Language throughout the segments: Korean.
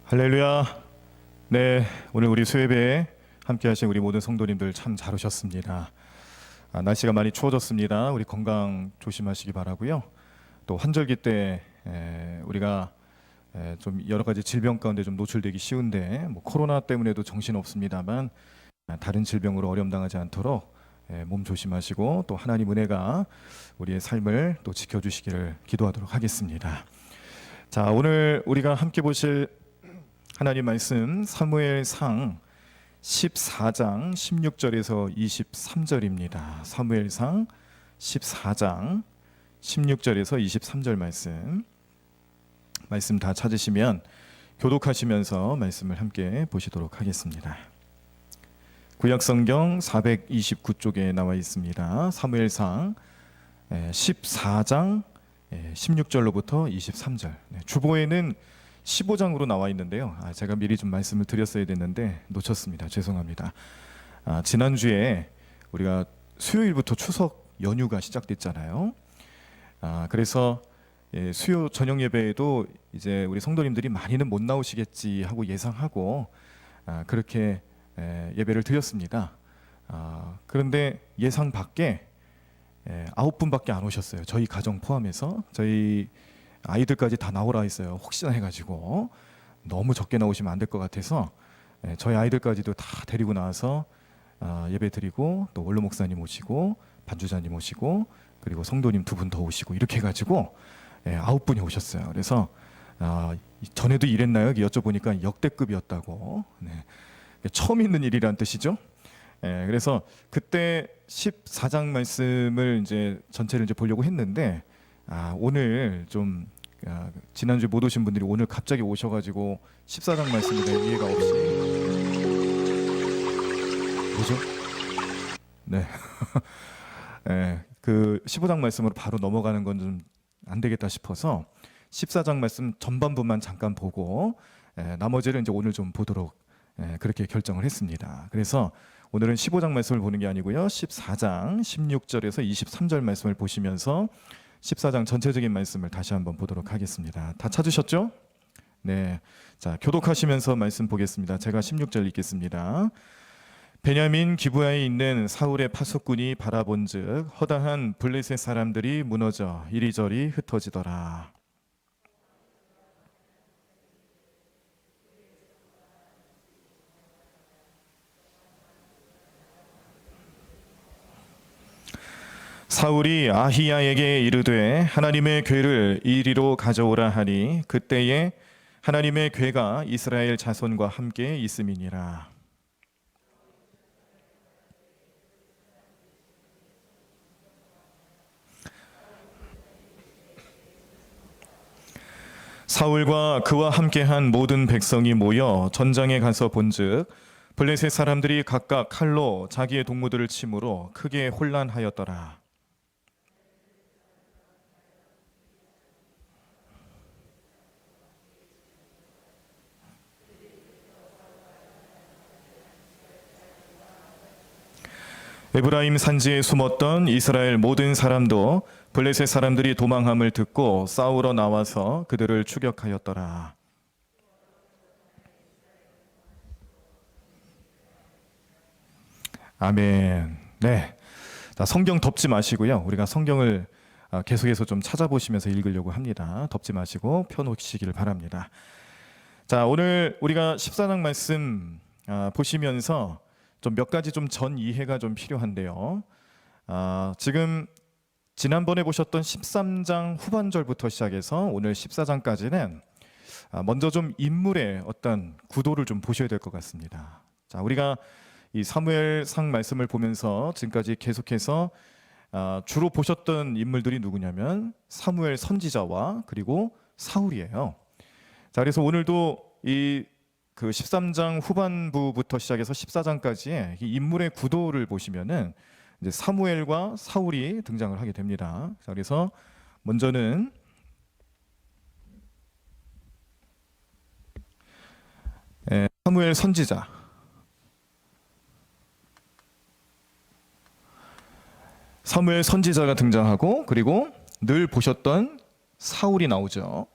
할렐루야. 네, 오늘 우리 수예배에 함께 하신 우리 모든 성도님들 참 잘 오셨습니다. 날씨가 많이 추워졌습니다. 우리 건강 조심하시기 바라고요. 또 환절기 때 우리가 좀 여러 가지 질병 가운데 좀 노출되기 쉬운데 뭐 코로나 때문에도 정신 없습니다만 다른 질병으로 어려움 당하지 않도록 몸 조심하시고 또 하나님 은혜가 우리의 삶을 또 지켜주시기를 기도하도록 하겠습니다. 자, 오늘 우리가 함께 보실 하나님 말씀 사무엘상 14장 16절에서 23절입니다. 사무엘상 14장 16절에서 23절 말씀 다 찾으시면 교독하시면서 말씀을 함께 보시도록 하겠습니다. 구약성경 429쪽에 나와 있습니다. 사무엘상 14장 16절로부터 23절. 주보에는 15장으로 나와 있는데요. 제가 미리 좀 말씀을 드렸어야 됐는데 놓쳤습니다. 죄송합니다. 지난주에 우리가 수요일부터 추석 연휴가 시작됐잖아요. 그래서 수요 저녁 예배에도 이제 우리 성도님들이 많이는 못 나오시겠지 하고 예상하고 그렇게 예배를 드렸습니다. 그런데 예상 밖에 9분밖에 안 오셨어요. 저희 가정 포함해서. 저희 아이들까지 다 나오라 했어요. 혹시나 해가지고 너무 적게 나오시면 안 될 것 같아서 저희 아이들까지도 다 데리고 나와서 예배 드리고 또 원로 목사님 오시고 반주자님 오시고 그리고 성도님 2분 더 오시고 이렇게 해가지고 9분이 오셨어요. 그래서 전에도 이랬나요? 여쭤보니까 역대급이었다고. 처음 있는 일이란 뜻이죠. 그래서 그때 14장 말씀을 이제 전체를 이제 보려고 했는데 오늘 좀 지난주에 못 오신 분들이 오늘 갑자기 오셔가지고 14장 말씀에 대해 이해가 없이 뭐죠? 네, 그 15장 말씀으로 바로 넘어가는 건 좀 안 되겠다 싶어서 14장 말씀 전반부만 잠깐 보고 나머지를 이제 오늘 좀 보도록 그렇게 결정을 했습니다. 그래서 오늘은 15장 말씀을 보는 게 아니고요. 14장 16절에서 23절 말씀을 보시면서 14장 전체적인 말씀을 다시 한번 보도록 하겠습니다. 다 찾으셨죠? 네. 자, 교독하시면서 말씀 보겠습니다. 제가 16절 읽겠습니다. 베냐민 기브야에 있는 사울의 파수꾼이 바라본즉 허다한 블레셋 사람들이 무너져 이리저리 흩어지더라. 사울이 아히야에게 이르되 하나님의 궤를 이리로 가져오라 하니 그때에 하나님의 궤가 이스라엘 자손과 함께 있음이니라. 사울과 그와 함께한 모든 백성이 모여 전장에 가서 본즉 블레셋 사람들이 각각 칼로 자기의 동무들을 치므로 크게 혼란하였더라. 에브라임 산지에 숨었던 이스라엘 모든 사람도 블레셋 사람들이 도망함을 듣고 싸우러 나와서 그들을 추격하였더라. 아멘. 네. 자, 성경 덮지 마시고요. 우리가 성경을 계속해서 좀 찾아보시면서 읽으려고 합니다. 덮지 마시고 펴놓으시기를 바랍니다. 자, 오늘 우리가 14장 말씀 보시면서 좀 몇 가지 좀 전 이해가 좀 필요한데요. 지금 지난번에 보셨던 13장 후반절부터 시작해서 오늘 14장까지는 먼저 좀 인물의 어떤 구도를 좀 보셔야 될 것 같습니다. 자, 우리가 이 사무엘상 말씀을 보면서 지금까지 계속해서 주로 보셨던 인물들이 누구냐면 사무엘 선지자와 그리고 사울이에요. 자, 그래서 오늘도 그 13장 후반부부터 시작해서 14장까지의 이 인물의 구도를 보시면은 이제 사무엘과 사울이 등장을 하게 됩니다. 자, 그래서 먼저는 사무엘 선지자. 사무엘 선지자가 등장하고 그리고 늘 보셨던 사울이 나오죠.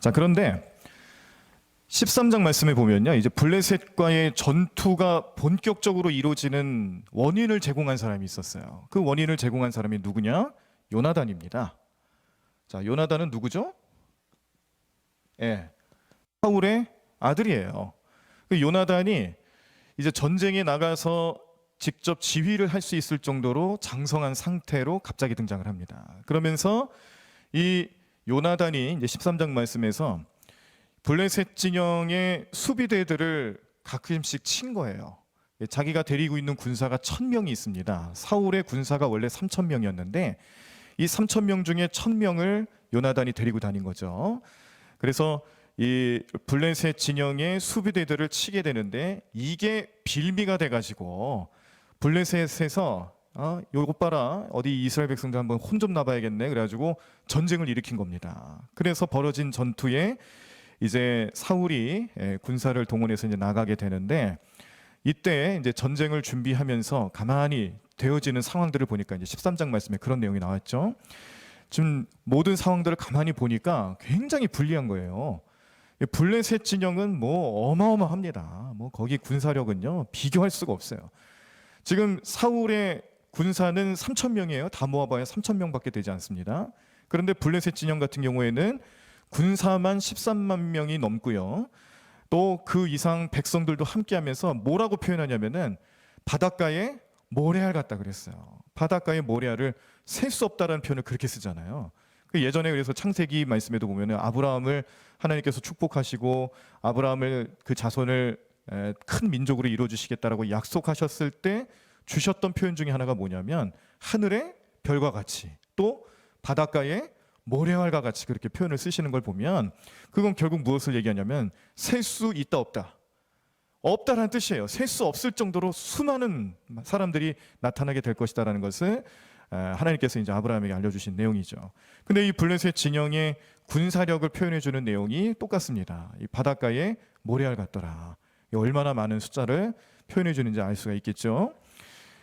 자, 그런데 13장 말씀에 보면요, 이제 블레셋과의 전투가 본격적으로 이루어지는 원인을 제공한 사람이 있었어요. 그 원인을 제공한 사람이 누구냐? 요나단입니다. 자, 요나단은 누구죠? 예, 사울의 아들이에요. 그 요나단이 이제 전쟁에 나가서 직접 지휘를 할 수 있을 정도로 장성한 상태로 갑자기 등장을 합니다. 그러면서 이 요나단이 이제 13장 말씀에서 블레셋 진영의 수비대들을 가끔씩 친 거예요. 자기가 데리고 있는 군사가 1000명이 있습니다. 사울의 군사가 원래 3000명이었는데 이 3000명 중에 1000명을 요나단이 데리고 다닌 거죠. 그래서 이 블레셋 진영의 수비대들을 치게 되는데 이게 빌미가 돼가지고 블레셋에서 요거 봐라, 어디 이스라엘 백성들 한번 혼 좀 나봐야겠네, 그래가지고 전쟁을 일으킨 겁니다. 그래서 벌어진 전투에 이제 사울이 군사를 동원해서 이제 나가게 되는데, 이때 이제 전쟁을 준비하면서 가만히 되어지는 상황들을 보니까 이제 13장 말씀에 그런 내용이 나왔죠. 지금 모든 상황들을 가만히 보니까 굉장히 불리한 거예요. 블레셋 진영은 뭐 어마어마합니다. 뭐 거기 군사력은요 비교할 수가 없어요. 지금 사울의 군사는 3,000명이에요. 다 모아봐야 3,000명밖에 되지 않습니다. 그런데 블레셋 진영 같은 경우에는 군사만 13만 명이 넘고요. 또 그 이상 백성들도 함께하면서 뭐라고 표현하냐면은 바닷가에 모래알 같다 그랬어요. 바닷가에 모래알을 셀 수 없다라는 표현을 그렇게 쓰잖아요. 예전에 그래서 창세기 말씀에도 보면은 아브라함을 하나님께서 축복하시고 아브라함을 그 자손을 큰 민족으로 이루어 주시겠다라고 약속하셨을 때 주셨던 표현 중에 하나가 뭐냐면 하늘의 별과 같이, 또 바닷가에 모래알과 같이 그렇게 표현을 쓰시는 걸 보면 그건 결국 무엇을 얘기하냐면 셀 수 있다 없다, 없다라는 뜻이에요. 셀 수 없을 정도로 수많은 사람들이 나타나게 될 것이다라는 것을 하나님께서 이제 아브라함에게 알려주신 내용이죠. 근데 이 블레셋 진영의 군사력을 표현해 주는 내용이 똑같습니다. 이 바닷가에 모래알 같더라. 얼마나 많은 숫자를 표현해 주는지 알 수가 있겠죠.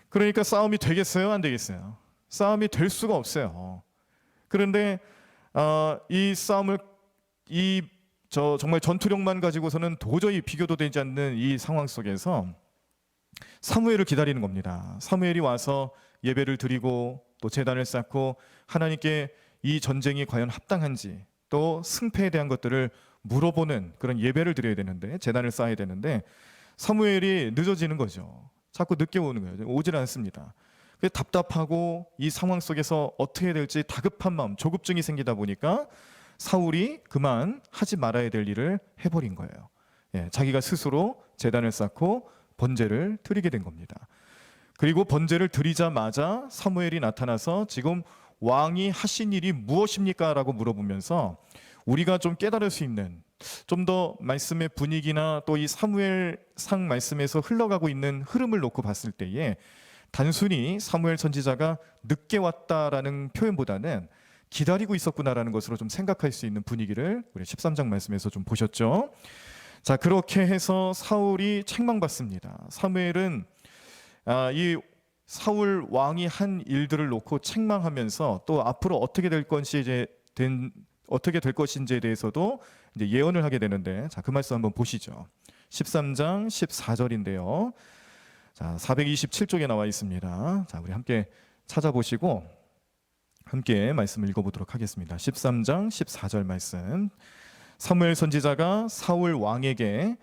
그러니까 싸움이 되겠어요, 안 되겠어요? 싸움이 될 수가 없어요. 그런데 이 싸움을 정말 전투력만 가지고서는 도저히 비교도 되지 않는 이 상황 속에서 사무엘을 기다리는 겁니다. 사무엘이 와서 예배를 드리고 또 제단을 쌓고 하나님께 이 전쟁이 과연 합당한지 또 승패에 대한 것들을 물어보는 그런 예배를 드려야 되는데, 제단을 쌓아야 되는데 사무엘이 늦어지는 거죠. 자꾸 늦게 오는 거예요. 오질 않습니다. 답답하고 이 상황 속에서 어떻게 해야 될지 다급한 마음, 조급증이 생기다 보니까 사울이 그만 하지 말아야 될 일을 해버린 거예요. 자기가 스스로 제단을 쌓고 번제를 드리게 된 겁니다. 그리고 번제를 드리자마자 사무엘이 나타나서 지금 왕이 하신 일이 무엇입니까? 라고 물어보면서 우리가 좀 깨달을 수 있는, 좀 더 말씀의 분위기나 또 이 사무엘상 말씀에서 흘러가고 있는 흐름을 놓고 봤을 때에 단순히 사무엘 선지자가 늦게 왔다라는 표현보다는 기다리고 있었구나라는 것으로 좀 생각할 수 있는 분위기를 우리 13장 말씀에서 좀 보셨죠. 자, 그렇게 해서 사울이 책망받습니다. 사무엘은 이 사울 왕이 한 일들을 놓고 책망하면서 또 앞으로 어떻게 될 것인지에 대해서도 이제 예언을 하게 되는데, 자, 그 말씀 한번 보시죠. 13장 14절인데요. 자, 427쪽에 나와 있습니다. 자, 우리 함께 찾아보시고 함께 말씀을 읽어보도록 하겠습니다. 13장 14절 말씀. 사무엘 선지자가 사울 왕에게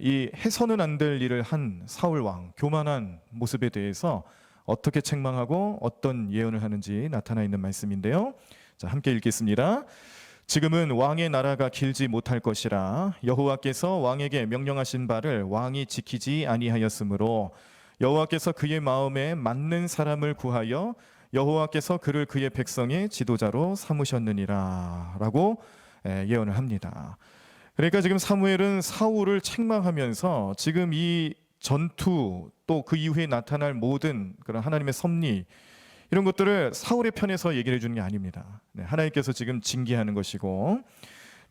이 해서는 안 될 일을 한 사울 왕, 교만한 모습에 대해서 어떻게 책망하고 어떤 예언을 하는지 나타나 있는 말씀인데요. 자, 함께 읽겠습니다. 지금은 왕의 나라가 길지 못할 것이라 여호와께서 왕에게 명령하신 바를 왕이 지키지 아니하였으므로 여호와께서 그의 마음에 맞는 사람을 구하여 여호와께서 그를 그의 백성의 지도자로 삼으셨느니라 라고 예언을 합니다. 그러니까 지금 사무엘은 사울을 책망하면서 지금 이 전투 또 그 이후에 나타날 모든 그런 하나님의 섭리, 이런 것들을 사울의 편에서 얘기를 해주는 게 아닙니다. 하나님께서 지금 징계하는 것이고,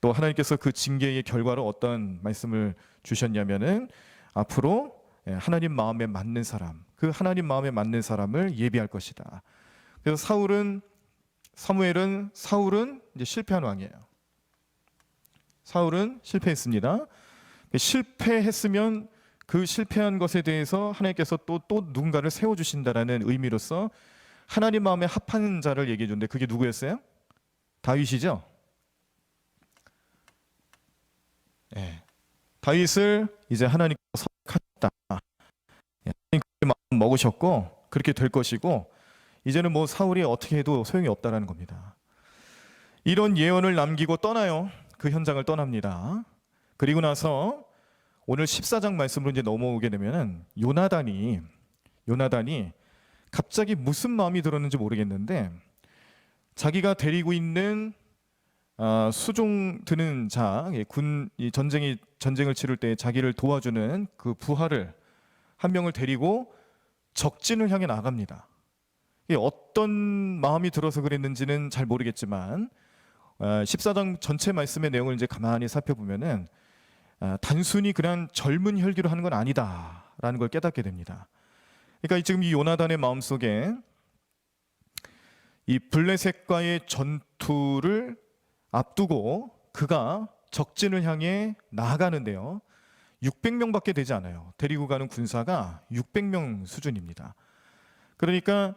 또 하나님께서 그 징계의 결과로 어떤 말씀을 주셨냐면은 앞으로 하나님 마음에 맞는 사람, 그 하나님 마음에 맞는 사람을 예비할 것이다. 그래서 사무엘은 이제 실패한 왕이에요. 사울은 실패했습니다. 실패했으면 그 실패한 것에 대해서 하나님께서 또 누군가를 세워주신다라는 의미로서 하나님 마음에 합한 자를 얘기해 줬는데 그게 누구였어요? 다윗이죠. 네. 다윗을 이제 하나님께서 선택하셨다. 하나님 그 마음 먹으셨고 그렇게 될 것이고 이제는 뭐 사울이 어떻게 해도 소용이 없다라는 겁니다. 이런 예언을 남기고 떠나요. 그 현장을 떠납니다. 그리고 나서 오늘 14장 말씀으로 이제 넘어오게 되면은 요나단이 갑자기 무슨 마음이 들었는지 모르겠는데 자기가 데리고 있는 수종 드는 자, 전쟁을 치를 때 자기를 도와주는 그 부하를 한 명을 데리고 적진을 향해 나갑니다. 이게 어떤 마음이 들어서 그랬는지는 잘 모르겠지만 14장 전체 말씀의 내용을 이제 가만히 살펴보면은 단순히 그냥 젊은 혈기로 하는 건 아니다라는 걸 깨닫게 됩니다. 그러니까 지금 이 요나단의 마음속에 이 블레셋과의 전투를 앞두고 그가 적진을 향해 나아가는데요. 600명밖에 되지 않아요. 데리고 가는 군사가 600명 수준입니다. 그러니까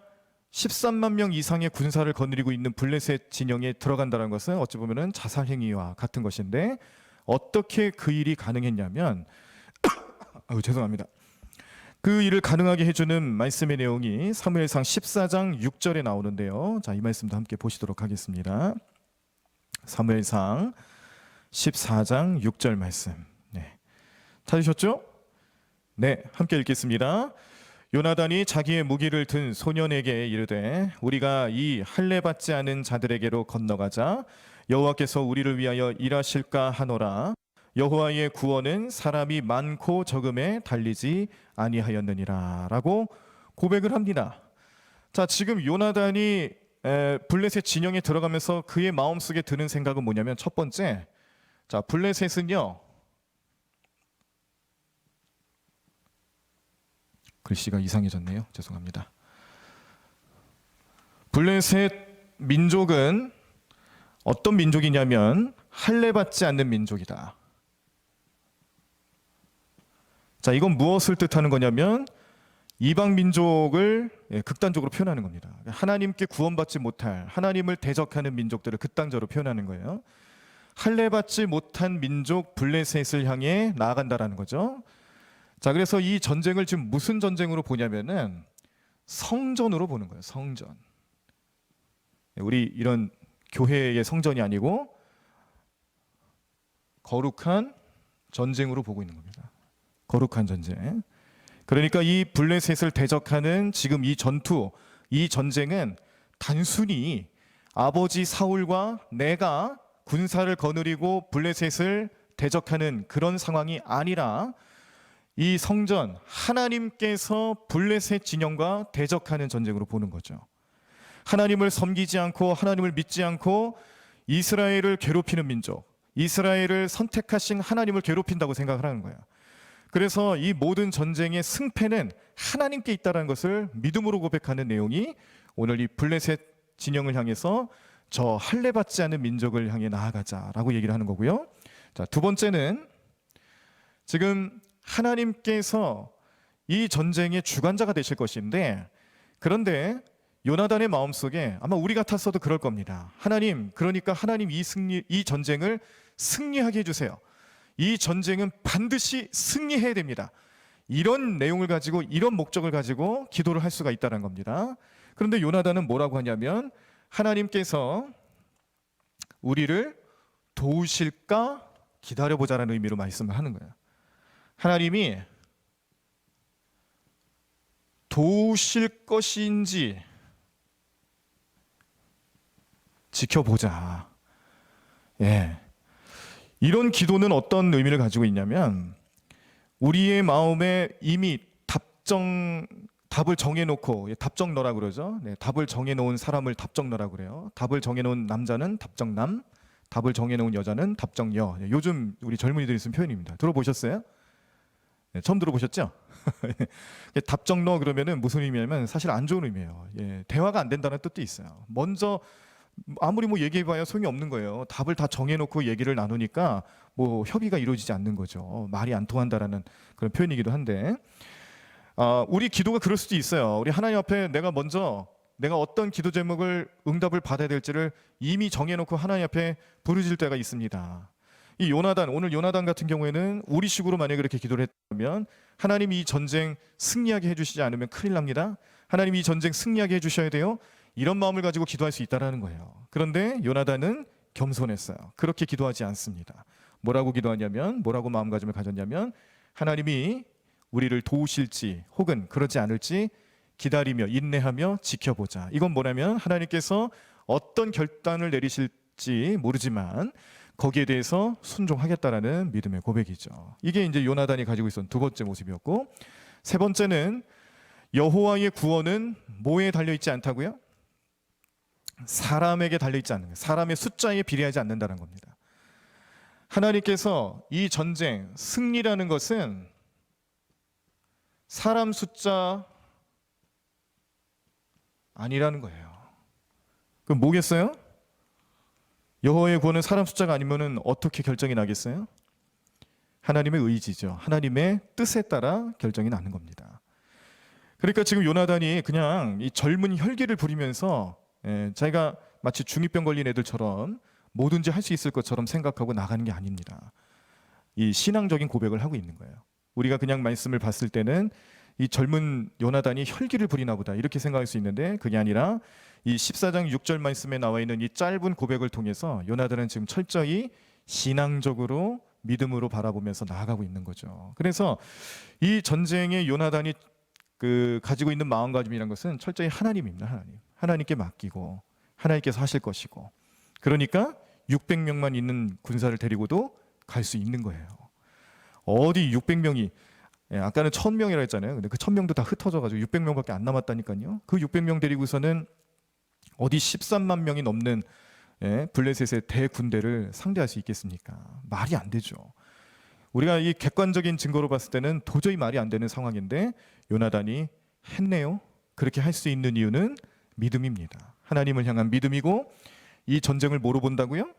13만 명 이상의 군사를 거느리고 있는 블레셋 진영에 들어간다는 것은 어찌 보면 자살 행위와 같은 것인데 어떻게 그 일이 가능했냐면 죄송합니다. 그 일을 가능하게 해주는 말씀의 내용이 사무엘상 14장 6절에 나오는데요. 자, 이 말씀도 함께 보시도록 하겠습니다. 사무엘상 14장 6절 말씀. 네. 찾으셨죠? 네, 함께 읽겠습니다. 요나단이 자기의 무기를 든 소년에게 이르되 우리가 이 할례 받지 않은 자들에게로 건너가자 여호와께서 우리를 위하여 일하실까 하노라. 여호와의 구원은 사람이 많고 적음에 달리지 아니하였느니라 라고 고백을 합니다. 자, 지금 요나단이 블레셋 진영에 들어가면서 그의 마음속에 드는 생각은 뭐냐면 첫 번째, 자, 블레셋은요, 글씨가 이상해졌네요. 죄송합니다. 블레셋 민족은 어떤 민족이냐면 할례 받지 않는 민족이다. 자, 이건 무엇을 뜻하는 거냐면 이방 민족을 극단적으로 표현하는 겁니다. 하나님께 구원받지 못할, 하나님을 대적하는 민족들을 극단적으로 표현하는 거예요. 할례 받지 못한 민족 블레셋을 향해 나아간다라는 거죠. 자, 그래서 이 전쟁을 지금 무슨 전쟁으로 보냐면은 성전으로 보는 거예요. 성전. 우리 이런 교회의 성전이 아니고 거룩한 전쟁으로 보고 있는 겁니다. 거룩한 전쟁. 그러니까 이 블레셋을 대적하는 지금 이 전투, 이 전쟁은 단순히 아버지 사울과 내가 군사를 거느리고 블레셋을 대적하는 그런 상황이 아니라 이 성전, 하나님께서 블레셋 진영과 대적하는 전쟁으로 보는 거죠. 하나님을 섬기지 않고 하나님을 믿지 않고 이스라엘을 괴롭히는 민족, 이스라엘을 선택하신 하나님을 괴롭힌다고 생각을 하는 거예요. 그래서 이 모든 전쟁의 승패는 하나님께 있다는 것을 믿음으로 고백하는 내용이 오늘 이 블레셋 진영을 향해서 저 할례 받지 않은 민족을 향해 나아가자라고 얘기를 하는 거고요. 자, 두 번째는 지금 하나님께서 이 전쟁의 주관자가 되실 것인데, 그런데 요나단의 마음속에 아마 우리 같았어도 그럴 겁니다. 하나님, 그러니까 하나님 이 전쟁을 승리하게 해주세요. 이 전쟁은 반드시 승리해야 됩니다. 이런 내용을 가지고, 이런 목적을 가지고 기도를 할 수가 있다는 겁니다. 그런데 요나단은 뭐라고 하냐면 하나님께서 우리를 도우실까 기다려보자라는 의미로 말씀을 하는 거예요. 하나님이 도우실 것인지 지켜보자. 예. 이런 기도는 어떤 의미를 가지고 있냐면 우리의 마음에 이미 답을 정해놓고, 답정너라 그러죠. 네, 답을 정해놓은 사람을 답정너라 그래요. 답을 정해놓은 남자는 답정남, 답을 정해놓은 여자는 답정여. 요즘 우리 젊은이들이 쓰는 표현입니다. 들어보셨어요? 네, 처음 들어보셨죠? 답정너 그러면은 무슨 의미냐면 사실 안 좋은 의미예요. 예, 대화가 안 된다는 뜻도 있어요. 먼저 아무리 뭐 얘기해봐야 소용이 없는 거예요. 답을 다 정해놓고 얘기를 나누니까 뭐 협의가 이루어지지 않는 거죠. 말이 안 통한다라는 그런 표현이기도 한데, 우리 기도가 그럴 수도 있어요. 우리 하나님 앞에 내가 어떤 기도 제목을 응답을 받아야 될지를 이미 정해놓고 하나님 앞에 부르짖을 때가 있습니다. 이 오늘 요나단 같은 경우에는 우리 식으로 만약에 그렇게 기도를 했다면 하나님이 이 전쟁 승리하게 해주시지 않으면 큰일 납니다. 하나님이 이 전쟁 승리하게 해주셔야 돼요. 이런 마음을 가지고 기도할 수 있다라는 거예요. 그런데 요나단은 겸손했어요. 그렇게 기도하지 않습니다. 뭐라고 마음가짐을 가졌냐면, 하나님이 우리를 도우실지 혹은 그러지 않을지 기다리며 인내하며 지켜보자. 이건 뭐냐면 하나님께서 어떤 결단을 내리실지 모르지만 거기에 대해서 순종하겠다라는 믿음의 고백이죠. 이게 이제 요나단이 가지고 있었던 두 번째 모습이었고, 세 번째는 여호와의 구원은 뭐에 달려있지 않다고요? 사람에게 달려있지 않는 거예요. 사람의 숫자에 비례하지 않는다는 겁니다. 하나님께서 이 전쟁 승리라는 것은 사람 숫자 아니라는 거예요. 그럼 뭐겠어요? 여호와의 구원은 사람 숫자가 아니면은 어떻게 결정이 나겠어요? 하나님의 의지죠. 하나님의 뜻에 따라 결정이 나는 겁니다. 그러니까 지금 요나단이 그냥 이 젊은 혈기를 부리면서 자기가 마치 중2병 걸린 애들처럼 뭐든지 할 수 있을 것처럼 생각하고 나가는 게 아닙니다. 이 신앙적인 고백을 하고 있는 거예요. 우리가 그냥 말씀을 봤을 때는 이 젊은 요나단이 혈기를 부리나 보다 이렇게 생각할 수 있는데, 그게 아니라 이 14장 6절 말씀에 나와 있는 이 짧은 고백을 통해서 요나단은 지금 철저히 신앙적으로 믿음으로 바라보면서 나아가고 있는 거죠. 그래서 이 전쟁에 요나단이 가지고 있는 마음가짐이란 것은 철저히 하나님입니다. 하나님께 맡기고 하나님께서 하실 것이고, 그러니까 600명만 있는 군사를 데리고도 갈 수 있는 거예요. 어디 600명이, 아까는 1000명이라 했잖아요. 근데 그 1000명도 다 흩어져가지고 600명밖에 안 남았다니까요. 그 600명 데리고서는 어디 13만 명이 넘는 블레셋의 대군대를 상대할 수 있겠습니까? 말이 안 되죠. 우리가 이 객관적인 증거로 봤을 때는 도저히 말이 안 되는 상황인데 요나단이 했네요. 그렇게 할 수 있는 이유는 믿음입니다. 하나님을 향한 믿음이고, 이 전쟁을 뭐로 본다고요?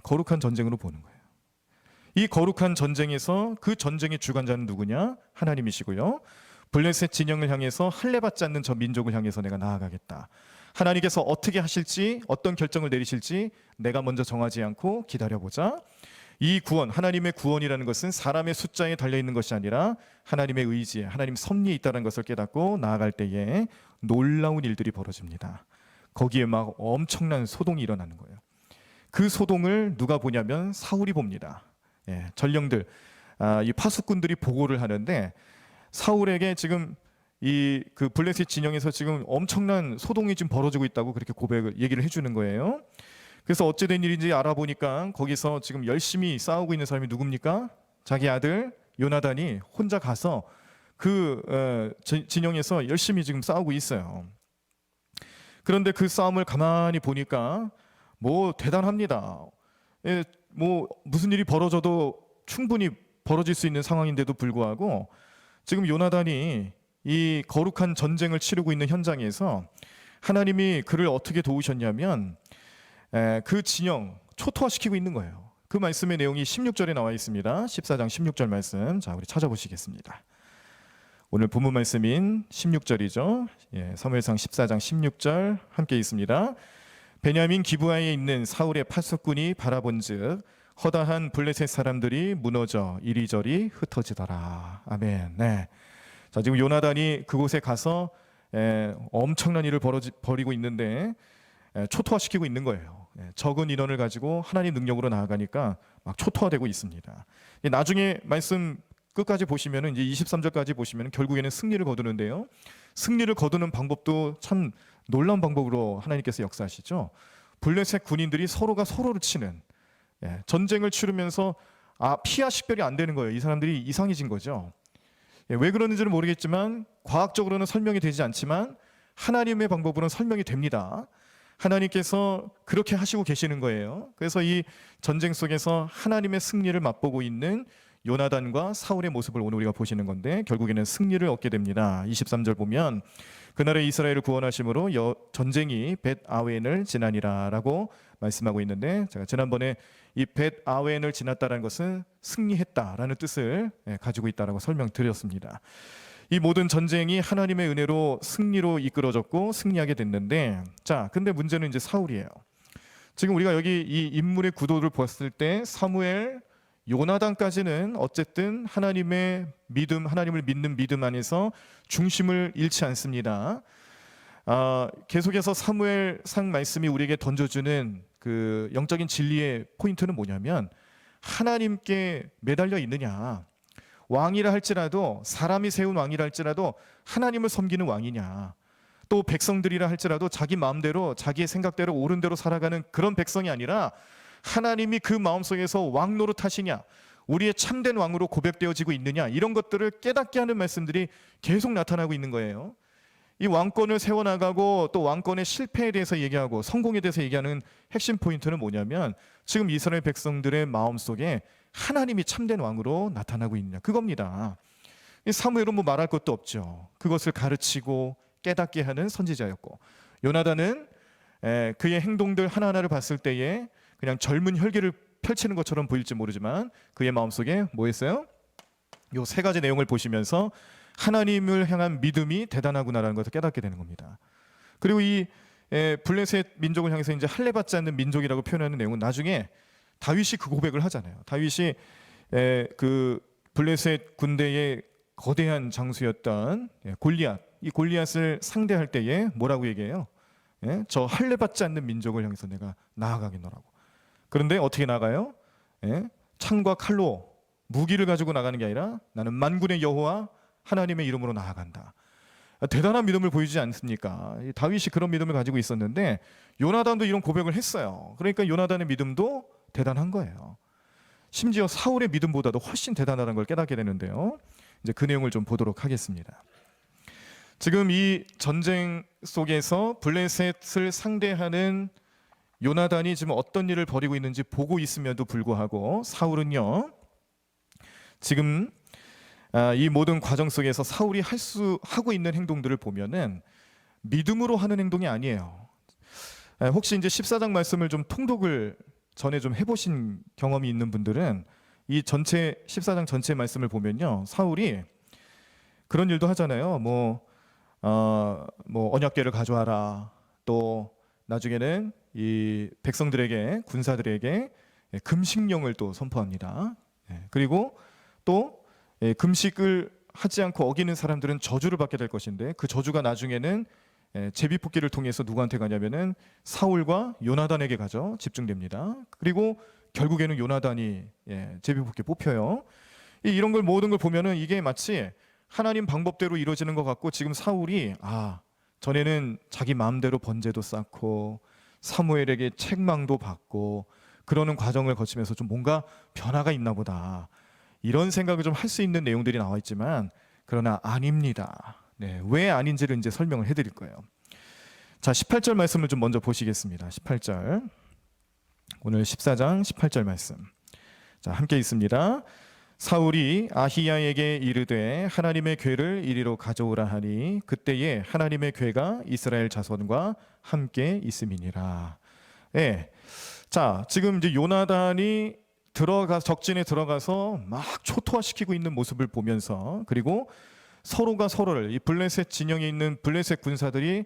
거룩한 전쟁으로 보는 거예요. 이 거룩한 전쟁에서 그 전쟁의 주관자는 누구냐? 하나님이시고요. 블레셋 진영을 향해서 할례받지 않는 저 민족을 향해서 내가 나아가겠다. 하나님께서 어떻게 하실지, 어떤 결정을 내리실지 내가 먼저 정하지 않고 기다려보자. 이 구원, 하나님의 구원이라는 것은 사람의 숫자에 달려있는 것이 아니라 하나님의 의지에, 하나님 섭리에 있다는 것을 깨닫고 나아갈 때에 놀라운 일들이 벌어집니다. 거기에 막 엄청난 소동이 일어나는 거예요. 그 소동을 누가 보냐면 사울이 봅니다. 전령들, 이 파수꾼들이 보고를 하는데, 사울에게 지금 그 블레셋 진영에서 지금 엄청난 소동이 지금 벌어지고 있다고 그렇게 얘기를 해주는 거예요. 그래서 어찌된 일인지 알아보니까 거기서 지금 열심히 싸우고 있는 사람이 누굽니까? 자기 아들 요나단이 혼자 가서 그 진영에서 열심히 지금 싸우고 있어요. 그런데 그 싸움을 가만히 보니까 뭐 대단합니다. 뭐 무슨 일이 벌어져도 충분히 벌어질 수 있는 상황인데도 불구하고 지금 요나단이 이 거룩한 전쟁을 치르고 있는 현장에서 하나님이 그를 어떻게 도우셨냐면 그 진영 초토화시키고 있는 거예요. 그 말씀의 내용이 16절에 나와 있습니다. 14장 16절 말씀, 자 우리 찾아보시겠습니다. 오늘 본문 말씀인 16절이죠. 사무엘상 14장 16절 함께 있습니다. 베냐민 기브아에 있는 사울의 파수꾼이 바라본즉 허다한 블레셋 사람들이 무너져 이리저리 흩어지더라. 아멘. 네. 자, 지금 요나단이 그곳에 가서 엄청난 일을 벌이고 있는데 초토화시키고 있는 거예요. 적은 인원을 가지고 하나님 능력으로 나아가니까 막 초토화되고 있습니다. 나중에 말씀 끝까지 보시면은 이제 23절까지 보시면은 결국에는 승리를 거두는데요. 승리를 거두는 방법도 참 놀라운 방법으로 하나님께서 역사하시죠. 블레셋 군인들이 서로가 서로를 치는 전쟁을 치르면서 피하 식별이 안 되는 거예요. 이 사람들이 이상해진 거죠. 왜 그러는지는 모르겠지만 과학적으로는 설명이 되지 않지만 하나님의 방법으로는 설명이 됩니다. 하나님께서 그렇게 하시고 계시는 거예요. 그래서 이 전쟁 속에서 하나님의 승리를 맛보고 있는 요나단과 사울의 모습을 오늘 우리가 보시는 건데 결국에는 승리를 얻게 됩니다. 23절 보면 그날에 이스라엘을 구원하심으로 전쟁이 벳 아웬을 지나니라라고 말씀하고 있는데, 제가 지난번에 이 벳 아웬을 지났다라는 것은 승리했다라는 뜻을 가지고 있다라고 설명드렸습니다. 이 모든 전쟁이 하나님의 은혜로 승리로 이끌어졌고 승리하게 됐는데, 자, 근데 문제는 이제 사울이에요. 지금 우리가 여기 이 인물의 구도를 봤을 때 사무엘, 요나단까지는 어쨌든 하나님의 믿음, 하나님을 믿는 믿음 안에서 중심을 잃지 않습니다. 계속해서 사무엘상 말씀이 우리에게 던져주는 그 영적인 진리의 포인트는 뭐냐면 하나님께 매달려 있느냐, 왕이라 할지라도 사람이 세운 왕이라 할지라도 하나님을 섬기는 왕이냐, 또 백성들이라 할지라도 자기 마음대로 자기의 생각대로 옳은 대로 살아가는 그런 백성이 아니라 하나님이 그 마음속에서 왕 노릇하시냐, 우리의 참된 왕으로 고백되어지고 있느냐, 이런 것들을 깨닫게 하는 말씀들이 계속 나타나고 있는 거예요. 이 왕권을 세워나가고 또 왕권의 실패에 대해서 얘기하고 성공에 대해서 얘기하는 핵심 포인트는 뭐냐면 지금 이스라엘 백성들의 마음속에 하나님이 참된 왕으로 나타나고 있느냐, 그겁니다. 이 사무엘은 뭐 말할 것도 없죠. 그것을 가르치고 깨닫게 하는 선지자였고, 요나단은 그의 행동들 하나하나를 봤을 때에 그냥 젊은 혈기를 펼치는 것처럼 보일지 모르지만 그의 마음속에 뭐 했어요? 요 세 가지 내용을 보시면서 하나님을 향한 믿음이 대단하구나라는 것을 깨닫게 되는 겁니다. 그리고 이 블레셋 민족을 향해서 이제 할례받지 않는 민족이라고 표현하는 내용은 나중에 다윗이 그 고백을 하잖아요. 다윗이 그 블레셋 군대의 거대한 장수였던 골리앗, 이 골리앗을 상대할 때에 뭐라고 얘기해요? 저 할례받지 않는 민족을 향해서 내가 나아가겠노라고. 그런데 어떻게 나가요? 창과 칼로 무기를 가지고 나가는 게 아니라 나는 만군의 여호와 하나님의 이름으로 나아간다. 대단한 믿음을 보이지 않습니까? 다윗이 그런 믿음을 가지고 있었는데 요나단도 이런 고백을 했어요. 그러니까 요나단의 믿음도 대단한 거예요. 심지어 사울의 믿음보다도 훨씬 대단하다는 걸 깨닫게 되는데요. 이제 그 내용을 좀 보도록 하겠습니다. 지금 이 전쟁 속에서 블레셋을 상대하는 요나단이 지금 어떤 일을 벌이고 있는지 보고 있음에도 불구하고 사울은요, 지금 이 모든 과정 속에서 사울이 하고 있는 행동들을 보면은 믿음으로 하는 행동이 아니에요. 혹시 이제 14장 말씀을 좀 통독을 전에 좀 해보신 경험이 있는 분들은 이 전체 14장 전체 말씀을 보면요, 사울이 그런 일도 하잖아요. 뭐 언약궤를 가져와라. 또 나중에는 이 백성들에게, 군사들에게 금식령을 또 선포합니다. 그리고 또 금식을 하지 않고 어기는 사람들은 저주를 받게 될 것인데 그 저주가 나중에는 제비뽑기를 통해서 누구한테 가냐면은 사울과 요나단에게 가죠. 집중됩니다. 그리고 결국에는 요나단이 제비뽑기에 뽑혀요. 이런 걸 모든 걸 보면은 이게 마치 하나님 방법대로 이루어지는 것 같고, 지금 사울이 전에는 자기 마음대로 번제도 쌓고 사무엘에게 책망도 받고 그러는 과정을 거치면서 좀 뭔가 변화가 있나 보다, 이런 생각을 좀 할 수 있는 내용들이 나와 있지만 그러나 아닙니다. 왜 아닌지를 이제 설명을 해드릴 거예요. 자, 18절 말씀을 좀 먼저 보시겠습니다. 18절, 오늘 14장 18절 말씀. 자, 함께 있습니다. 사울이 아히야에게 이르되 하나님의 궤를 이리로 가져오라 하니 그때에 하나님의 궤가 이스라엘 자손과 함께 있음이니라. 자, 지금 이제 요나단이 적진에 들어가서 막 초토화시키고 있는 모습을 보면서, 그리고 서로가 서로를, 이 블레셋 진영에 있는 블레셋 군사들이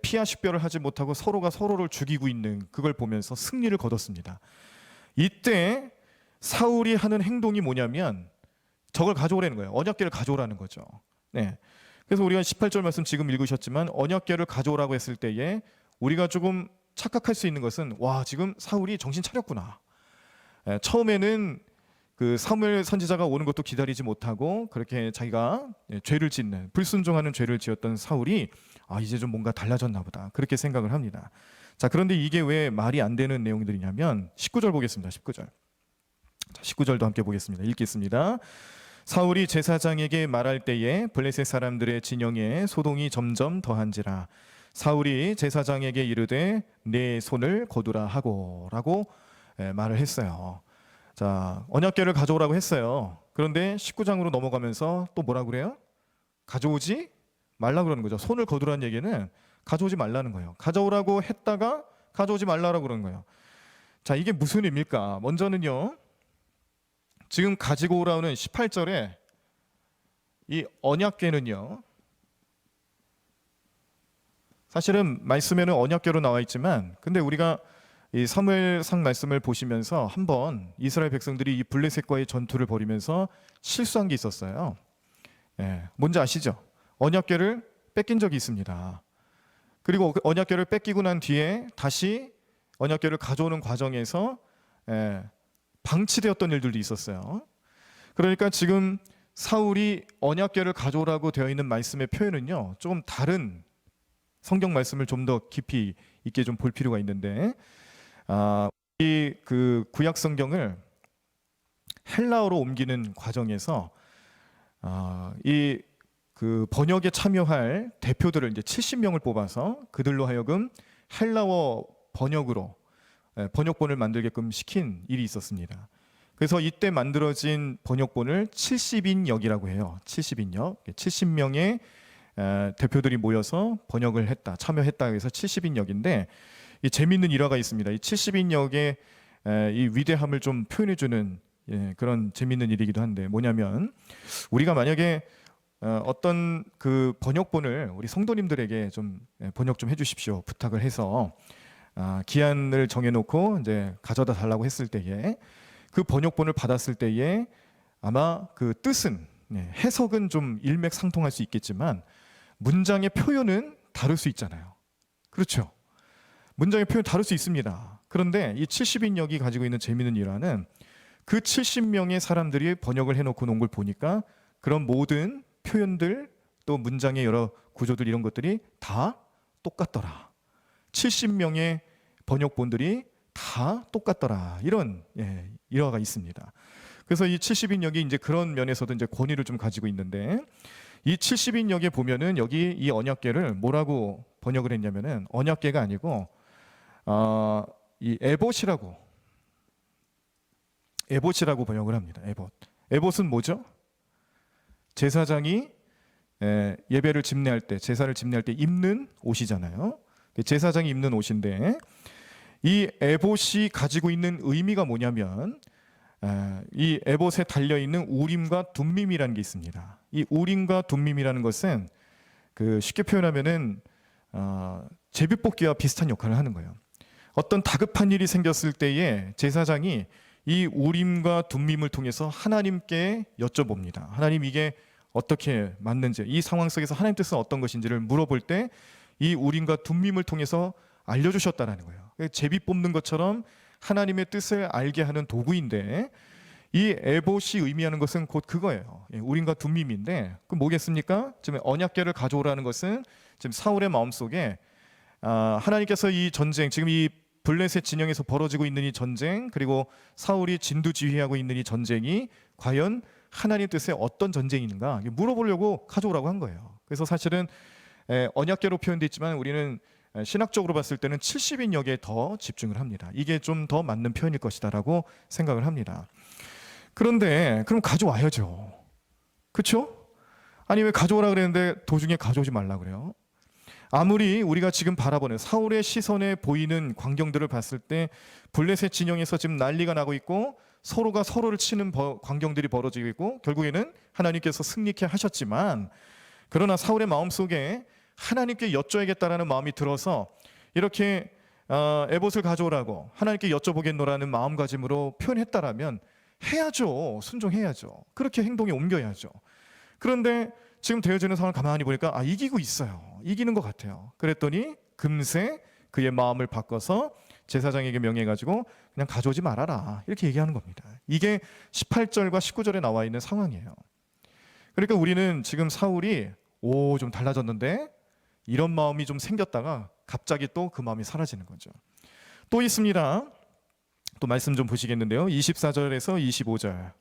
피하 식별을 하지 못하고 서로가 서로를 죽이고 있는 그걸 보면서 승리를 거뒀습니다. 이때 사울이 하는 행동이 뭐냐면 저걸 가져오라는 거예요. 언약궤를 가져오라는 거죠. 그래서 우리가 18절 말씀 지금 읽으셨지만 언약궤를 가져오라고 했을 때에 우리가 조금 착각할 수 있는 것은, 와, 지금 사울이 정신 차렸구나. 처음에는 그 사무엘 선지자가 오는 것도 기다리지 못하고 그렇게 자기가 죄를 짓는, 불순종하는 죄를 지었던 사울이 이제 좀 뭔가 달라졌나 보다, 그렇게 생각을 합니다. 자, 그런데 이게 왜 말이 안 되는 내용들이냐면 19절 보겠습니다. 19절. 자, 19절도 함께 보겠습니다. 읽겠습니다. 사울이 제사장에게 말할 때에 블레셋 사람들의 진영에 소동이 점점 더한지라. 사울이 제사장에게 이르되 내 손을 거두라 하고 라고 말을 했어요. 자, 언약궤를 가져오라고 했어요. 그런데 19장으로 넘어가면서 또 뭐라 그래요? 가져오지 말라 그러는 거죠. 손을 거두라는 얘기는 가져오지 말라는 거예요. 가져오라고 했다가 가져오지 말라고 그러는 거예요. 자, 이게 무슨 의미입니까? 먼저는요, 지금 가지고 오라는 18절에 이 언약궤는요, 사실은 말씀에는 언약궤로 나와 있지만, 근데 우리가 이 사무엘상 말씀을 보시면서 한번 이스라엘 백성들이 이 블레셋과의 전투를 벌이면서 실수한 게 있었어요. 예, 뭔지 아시죠? 언약궤를 뺏긴 적이 있습니다. 그리고 그 언약궤를 뺏기고 난 뒤에 다시 언약궤를 가져오는 과정에서 방치되었던 일들도 있었어요. 그러니까 지금 사울이 언약궤를 가져오라고 되어 있는 말씀의 표현은요, 조금 다른 성경 말씀을 좀 더 깊이 있게 좀 볼 필요가 있는데, 이 그 구약 성경을 헬라어로 옮기는 과정에서 이 그 번역에 참여할 대표들을 이제 70명을 뽑아서 그들로 하여금 헬라어 번역으로 번역본을 만들게끔 시킨 일이 있었습니다. 그래서 이때 만들어진 번역본을 70인역이라고 해요. 70인역, 70명의 대표들이 모여서 번역을 했다, 참여했다 해서 70인역인데, 이 재미있는 일화가 있습니다. 이 70인역의 이 위대함을 좀 표현해주는 그런 재미있는 일이기도 한데, 뭐냐면 우리가 만약에 어떤 그 번역본을 우리 성도님들에게 좀 번역 좀 해주십시오 부탁을 해서 기한을 정해놓고 이제 가져다 달라고 했을 때에 그 번역본을 받았을 때에 아마 그 뜻은 해석은 좀 일맥상통할 수 있겠지만 문장의 표현은 다를 수 있잖아요. 그렇죠? 문장의 표현 다를 수 있습니다. 그런데 이 70인역이 가지고 있는 재미있는 일화는 그 70명의 사람들이 번역을 해놓고 놓은 걸 보니까 그런 모든 표현들 또 문장의 여러 구조들 이런 것들이 다 똑같더라. 70명의 번역본들이 다 똑같더라. 이런 일화가 있습니다. 그래서 이 70인역이 이제 그런 면에서도 이제 권위를 좀 가지고 있는데, 이 70인역에 보면은 여기 이 언약궤를 뭐라고 번역을 했냐면은 언약궤가 아니고 이 에봇이라고 번역을 합니다. 에봇은 뭐죠? 제사장이 예배를 집례할 때, 제사를 집례할 때 입는 옷이잖아요. 제사장이 입는 옷인데, 이 에봇이 가지고 있는 의미가 뭐냐면 이 에봇에 달려 있는 우림과 둠밈이라는 게 있습니다. 이 우림과 둠밈이라는 것은 그 쉽게 표현하면은 제비뽑기와 비슷한 역할을 하는 거예요. 어떤 다급한 일이 생겼을 때에 제사장이 이 우림과 둠밈을 통해서 하나님께 여쭤봅니다. 하나님, 이게 어떻게 맞는지, 이 상황 속에서 하나님 뜻은 어떤 것인지를 물어볼 때 이 우림과 둠밈을 통해서 알려주셨다라는 거예요. 제비 뽑는 것처럼 하나님의 뜻을 알게 하는 도구인데, 이 에봇이 의미하는 것은 곧 그거예요. 우림과 둠밈인데, 그 뭐겠습니까? 지금 언약궤를 가져오라는 것은 지금 사울의 마음속에 하나님께서 이 전쟁, 지금 이 블레셋 진영에서 벌어지고 있는 이 전쟁, 그리고 사울이 진두지휘하고 있는 이 전쟁이 과연 하나님 뜻의 어떤 전쟁인가 물어보려고 가져오라고 한 거예요. 그래서 사실은 언약궤로 표현되어 있지만 우리는 신학적으로 봤을 때는 70인역에 더 집중을 합니다. 이게 좀 더 맞는 표현일 것이다라고 생각을 합니다. 그런데 그럼 가져와야죠. 그렇죠? 아니, 왜 가져오라 그랬는데 도중에 가져오지 말라 그래요? 아무리 우리가 지금 바라보는 사울의 시선에 보이는 광경들을 봤을 때 블레셋 진영에서 지금 난리가 나고 있고 서로가 서로를 치는 광경들이 벌어지고 있고 결국에는 하나님께서 승리케 하셨지만, 그러나 사울의 마음속에 하나님께 여쭤야겠다라는 마음이 들어서 이렇게 에봇을 가져오라고 하나님께 여쭤보겠노라는 마음가짐으로 표현했다라면 해야죠. 순종해야죠. 그렇게 행동에 옮겨야죠. 그런데 지금 되어지는 상황을 가만히 보니까 이기고 있어요. 이기는 것 같아요. 그랬더니 금세 그의 마음을 바꿔서 제사장에게 명해가지고 그냥 가져오지 말아라, 이렇게 얘기하는 겁니다. 이게 18절과 19절에 나와 있는 상황이에요. 그러니까 우리는 지금 사울이 좀 달라졌는데 이런 마음이 좀 생겼다가 갑자기 또 그 마음이 사라지는 거죠. 또 있습니다. 또 말씀 좀 보시겠는데요. 24절에서 25절.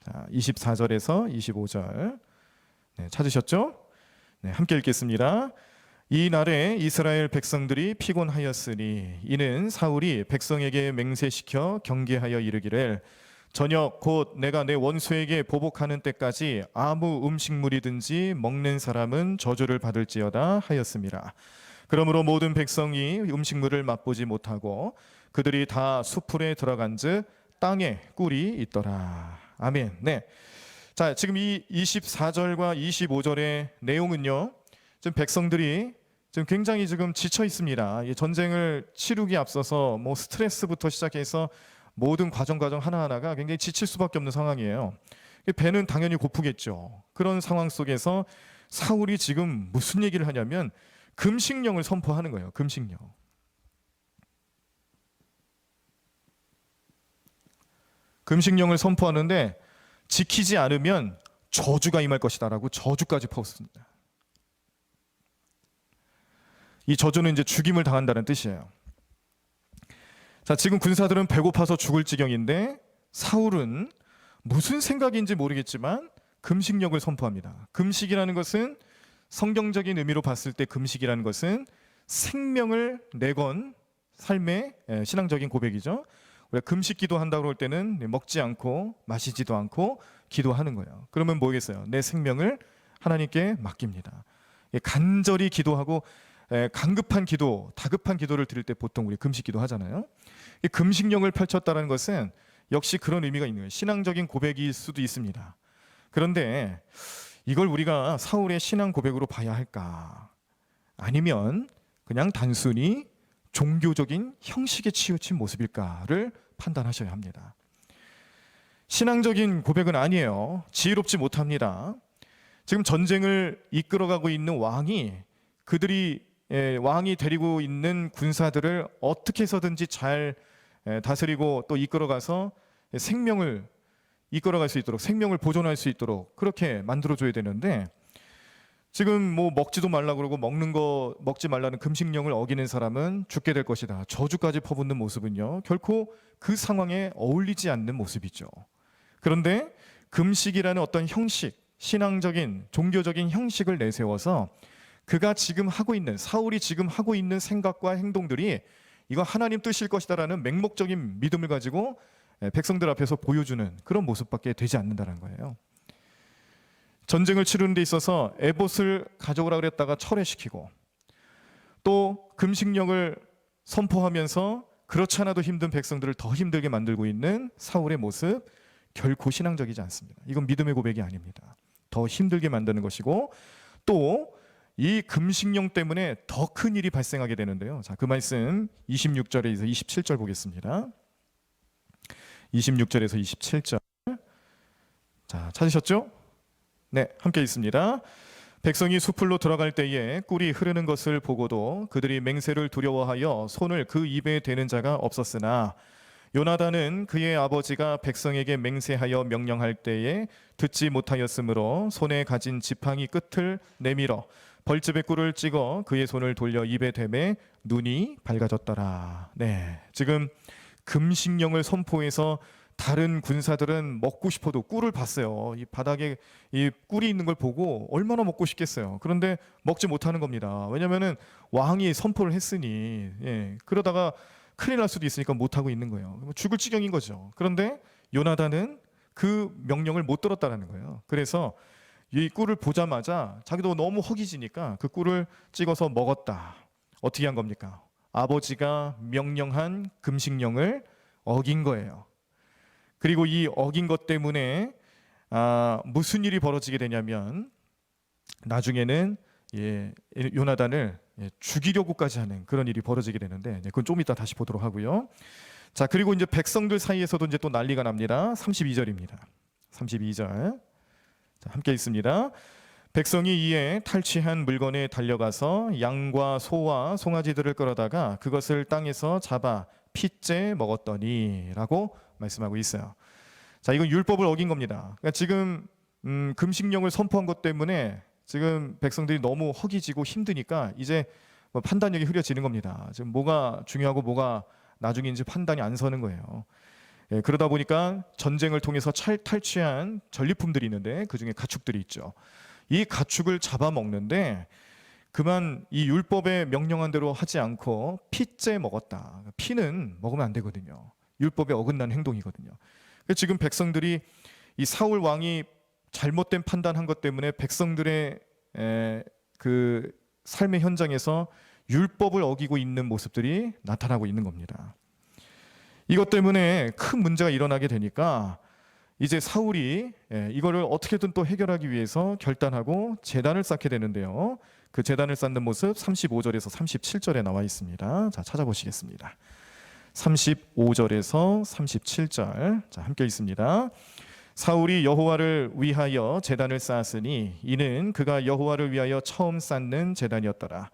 자, 24절에서 25절. 네, 찾으셨죠? 네, 함께 읽겠습니다. 이 날에 이스라엘 백성들이 피곤하였으니 이는 사울이 백성에게 맹세시켜 경계하여 이르기를 저녁 곧 내가 내 원수에게 보복하는 때까지 아무 음식물이든지 먹는 사람은 저주를 받을지어다 하였습니다. 그러므로 모든 백성이 음식물을 맛보지 못하고 그들이 다 수풀에 들어간즉 땅에 꿀이 있더라. 아멘. 네. 자, 지금 이 24절과 25절의 내용은요. 지금 백성들이 지금 굉장히 지금 지쳐 있습니다. 이 전쟁을 치르기 앞서서 뭐 스트레스부터 시작해서 모든 과정 하나하나가 굉장히 지칠 수밖에 없는 상황이에요. 배는 당연히 고프겠죠. 그런 상황 속에서 사울이 지금 무슨 얘기를 하냐면 금식령을 선포하는 거예요. 금식령. 금식령을 선포하는데 지키지 않으면 저주가 임할 것이다라고 저주까지 퍼붓습니다. 이 저주는 이제 죽임을 당한다는 뜻이에요. 자, 지금 군사들은 배고파서 죽을 지경인데 사울은 무슨 생각인지 모르겠지만 금식령을 선포합니다. 금식이라는 것은 성경적인 의미로 봤을 때 금식이라는 것은 생명을 내건 삶의 신앙적인 고백이죠. 우리가 금식 기도한다고 할 때는 먹지 않고 마시지도 않고 기도하는 거예요. 그러면 뭐겠어요? 내 생명을 하나님께 맡깁니다. 간절히 기도하고 간급한 기도, 다급한 기도를 드릴 때 보통 우리 금식 기도 하잖아요. 금식령을 펼쳤다는 것은 역시 그런 의미가 있는 거예요. 신앙적인 고백일 수도 있습니다. 그런데 이걸 우리가 사울의 신앙 고백으로 봐야 할까? 아니면 그냥 단순히 종교적인 형식에 치우친 모습일까를 판단하셔야 합니다. 신앙적인 고백은 아니에요. 지혜롭지 못합니다. 지금 전쟁을 이끌어가고 있는 왕이 데리고 있는 군사들을 어떻게 해서든지 잘 다스리고 또 이끌어가서 생명을 이끌어갈 수 있도록, 생명을 보존할 수 있도록 그렇게 만들어줘야 되는데 지금 뭐 먹지도 말라 그러고 먹는 거 먹지 말라는 금식령을 어기는 사람은 죽게 될 것이다. 저주까지 퍼붓는 모습은요, 결코 그 상황에 어울리지 않는 모습이죠. 그런데 금식이라는 어떤 형식, 신앙적인 종교적인 형식을 내세워서 그가 지금 하고 있는, 사울이 지금 하고 있는 생각과 행동들이 이거 하나님 뜻일 것이다라는 맹목적인 믿음을 가지고 백성들 앞에서 보여주는 그런 모습밖에 되지 않는다는 거예요. 전쟁을 치르는 데 있어서 에봇을 가져오라 그랬다가 철회시키고 또 금식령을 선포하면서 그렇지 않아도 힘든 백성들을 더 힘들게 만들고 있는 사울의 모습, 결코 신앙적이지 않습니다. 이건 믿음의 고백이 아닙니다. 더 힘들게 만드는 것이고 또 이 금식령 때문에 더 큰 일이 발생하게 되는데요. 자, 그 말씀 26절에서 27절 보겠습니다. 26절에서 27절. 자, 찾으셨죠? 네, 함께 있습니다. 백성이 수풀로 들어갈 때에 꿀이 흐르는 것을 보고도 그들이 맹세를 두려워하여 손을 그 입에 대는 자가 없었으나 요나단은 그의 아버지가 백성에게 맹세하여 명령할 때에 듣지 못하였으므로 손에 가진 지팡이 끝을 내밀어 벌집에 꿀을 찍어 그의 손을 돌려 입에 대매 눈이 밝아졌더라. 네, 지금 금식령을 선포해서 다른 군사들은 먹고 싶어도 꿀을 봤어요. 이 바닥에 이 꿀이 있는 걸 보고 얼마나 먹고 싶겠어요. 그런데 먹지 못하는 겁니다. 왜냐하면은 왕이 선포를 했으니, 그러다가 큰일 날 수도 있으니까 못 하고 있는 거예요. 죽을 지경인 거죠. 그런데 요나단은 그 명령을 못 들었다는 거예요. 그래서 이 꿀을 보자마자 자기도 너무 허기지니까 그 꿀을 찍어서 먹었다. 어떻게 한 겁니까? 아버지가 명령한 금식령을 어긴 거예요. 그리고 이 어긴 것 때문에 무슨 일이 벌어지게 되냐면 나중에는 요나단을 죽이려고까지 하는 그런 일이 벌어지게 되는데 그건 좀 이따 다시 보도록 하고요. 자, 그리고 이제 백성들 사이에서도 이제 또 난리가 납니다. 32절입니다. 32절. 자, 함께 있습니다. 백성이 이에 탈취한 물건에 달려가서 양과 소와 송아지들을 끌어다가 그것을 땅에서 잡아 핏째 먹었더니 라고 말씀하고 있어요. 자, 이건 율법을 어긴 겁니다. 그러니까 지금 금식령을 선포한 것 때문에 지금 백성들이 너무 허기지고 힘드니까 이제 뭐 판단력이 흐려지는 겁니다. 지금 뭐가 중요하고 뭐가 나중인지 판단이 안 서는 거예요. 그러다 보니까 전쟁을 통해서 탈취한 전리품들이 있는데 그중에 가축들이 있죠. 이 가축을 잡아먹는데 그만 이 율법에 명령한 대로 하지 않고 피째 먹었다. 피는 먹으면 안 되거든요. 율법에 어긋난 행동이거든요. 지금 백성들이 이 사울 왕이 잘못된 판단한 것 때문에 백성들의 그 삶의 현장에서 율법을 어기고 있는 모습들이 나타나고 있는 겁니다. 이것 때문에 큰 문제가 일어나게 되니까 이제 사울이 이거를 어떻게든 또 해결하기 위해서 결단하고 제단을 쌓게 되는데요. 그 제단을 쌓는 모습 35절에서 37절에 나와 있습니다. 자, 찾아보시겠습니다. 35절에서 37절. 자, 함께 있습니다. 사울이 여호와를 위하여 제단을 쌓았으니 이는 그가 여호와를 위하여 처음 쌓는 제단이었더라.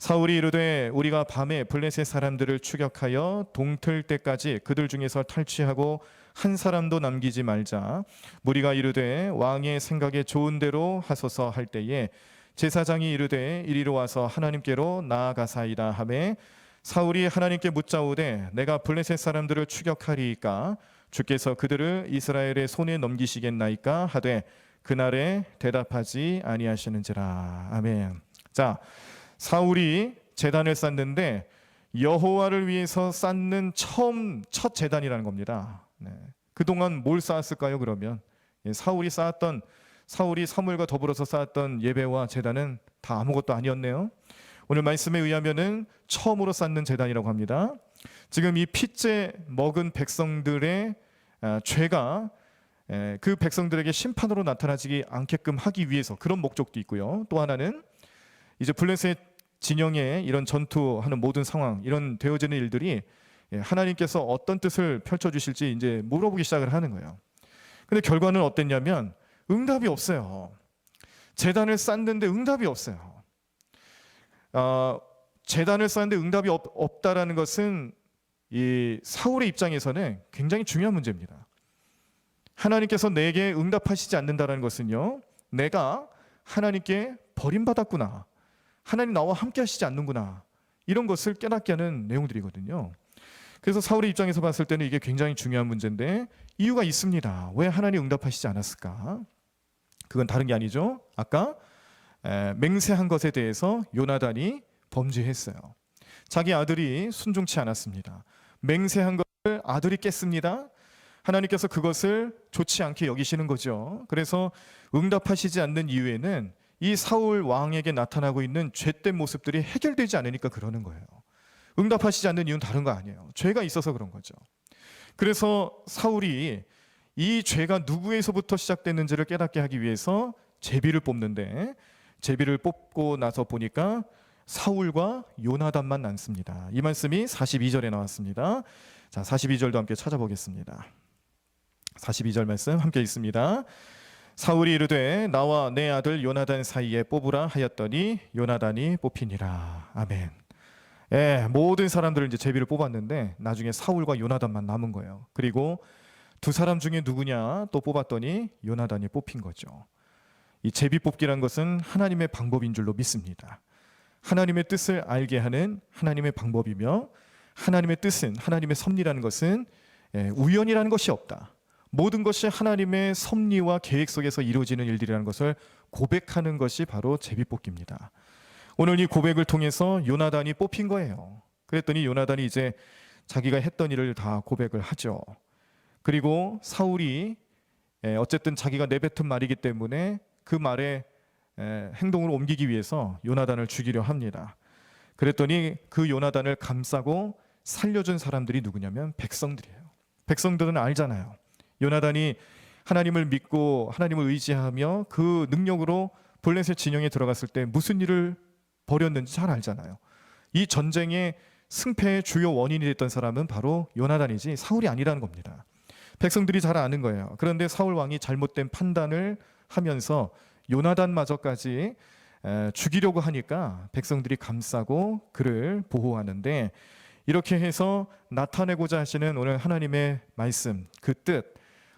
사울이 이르되 우리가 밤에 블레셋 사람들을 추격하여 동틀 때까지 그들 중에서 탈취하고 한 사람도 남기지 말자. 무리가 이르되 왕의 생각에 좋은 대로 하소서 할 때에 제사장이 이르되 이리로 와서 하나님께로 나아가사이다 하매 사울이 하나님께 묻자오되 내가 블레셋 사람들을 추격하리이까 주께서 그들을 이스라엘의 손에 넘기시겠나이까 하되 그날에 대답하지 아니하시는지라. 아멘. 자, 사울이 제단을 쌓는데 여호와를 위해서 쌓는 첫 제단이라는 겁니다. 네. 그동안 뭘 쌓았을까요? 그러면 사울이 사무엘과 더불어서 쌓았던 예배와 제단은 다 아무것도 아니었네요. 오늘 말씀에 의하면은 처음으로 쌓는 제단이라고 합니다. 지금 이 피째 먹은 백성들의 죄가 그 백성들에게 심판으로 나타나지 않게끔 하기 위해서 그런 목적도 있고요. 또 하나는 이제 블레셋 진영의 이런 전투하는 모든 상황, 이런 되어지는 일들이 하나님께서 어떤 뜻을 펼쳐주실지 이제 물어보기 시작을 하는 거예요. 근데 결과는 어땠냐면 응답이 없어요. 제단을 쌓는데 응답이 없어요. 제단을 쌓는데 응답이 없다라는 것은 이 사울의 입장에서는 굉장히 중요한 문제입니다. 하나님께서 내게 응답하시지 않는다는 것은요, 내가 하나님께 버림받았구나, 하나님 나와 함께 하시지 않는구나, 이런 것을 깨닫게 하는 내용들이거든요. 그래서 사울의 입장에서 봤을 때는 이게 굉장히 중요한 문제인데 이유가 있습니다. 왜 하나님 응답하시지 않았을까? 그건 다른 게 아니죠. 아까 맹세한 것에 대해서 요나단이 범죄했어요. 자기 아들이 순종치 않았습니다. 맹세한 것을 아들이 깼습니다. 하나님께서 그것을 좋지 않게 여기시는 거죠. 그래서 응답하시지 않는 이유에는 이 사울 왕에게 나타나고 있는 죄된 모습들이 해결되지 않으니까 그러는 거예요. 응답하시지 않는 이유는 다른 거 아니에요. 죄가 있어서 그런 거죠. 그래서 사울이 이 죄가 누구에서부터 시작됐는지를 깨닫게 하기 위해서 제비를 뽑는데, 제비를 뽑고 나서 보니까 사울과 요나단만 남습니다. 이 말씀이 42절에 나왔습니다. 자, 42절도 함께 찾아보겠습니다. 42절 말씀 함께 있습니다. 사울이 이르되 나와 내 아들 요나단 사이에 뽑으라 하였더니 요나단이 뽑히니라. 아멘. 모든 사람들을 이제 제비를 뽑았는데 나중에 사울과 요나단만 남은 거예요. 그리고 두 사람 중에 누구냐 또 뽑았더니 요나단이 뽑힌 거죠. 이 제비 뽑기란 것은 하나님의 방법인 줄로 믿습니다. 하나님의 뜻을 알게 하는 하나님의 방법이며, 하나님의 뜻은, 하나님의 섭리라는 것은 우연이라는 것이 없다. 모든 것이 하나님의 섭리와 계획 속에서 이루어지는 일들이라는 것을 고백하는 것이 바로 제비뽑기입니다. 오늘 이 고백을 통해서 요나단이 뽑힌 거예요. 그랬더니 요나단이 이제 자기가 했던 일을 다 고백을 하죠. 그리고 사울이 어쨌든 자기가 내뱉은 말이기 때문에 그 말에 행동으로 옮기기 위해서 요나단을 죽이려 합니다. 그랬더니 그 요나단을 감싸고 살려준 사람들이 누구냐면 백성들이에요. 백성들은 알잖아요. 요나단이 하나님을 믿고 하나님을 의지하며 그 능력으로 블레셋 진영에 들어갔을 때 무슨 일을 벌였는지 잘 알잖아요. 이 전쟁의 승패의 주요 원인이 됐던 사람은 바로 요나단이지 사울이 아니라는 겁니다. 백성들이 잘 아는 거예요. 그런데 사울 왕이 잘못된 판단을 하면서 요나단마저까지 죽이려고 하니까 백성들이 감싸고 그를 보호하는데, 이렇게 해서 나타내고자 하시는 오늘 하나님의 말씀, 그 뜻,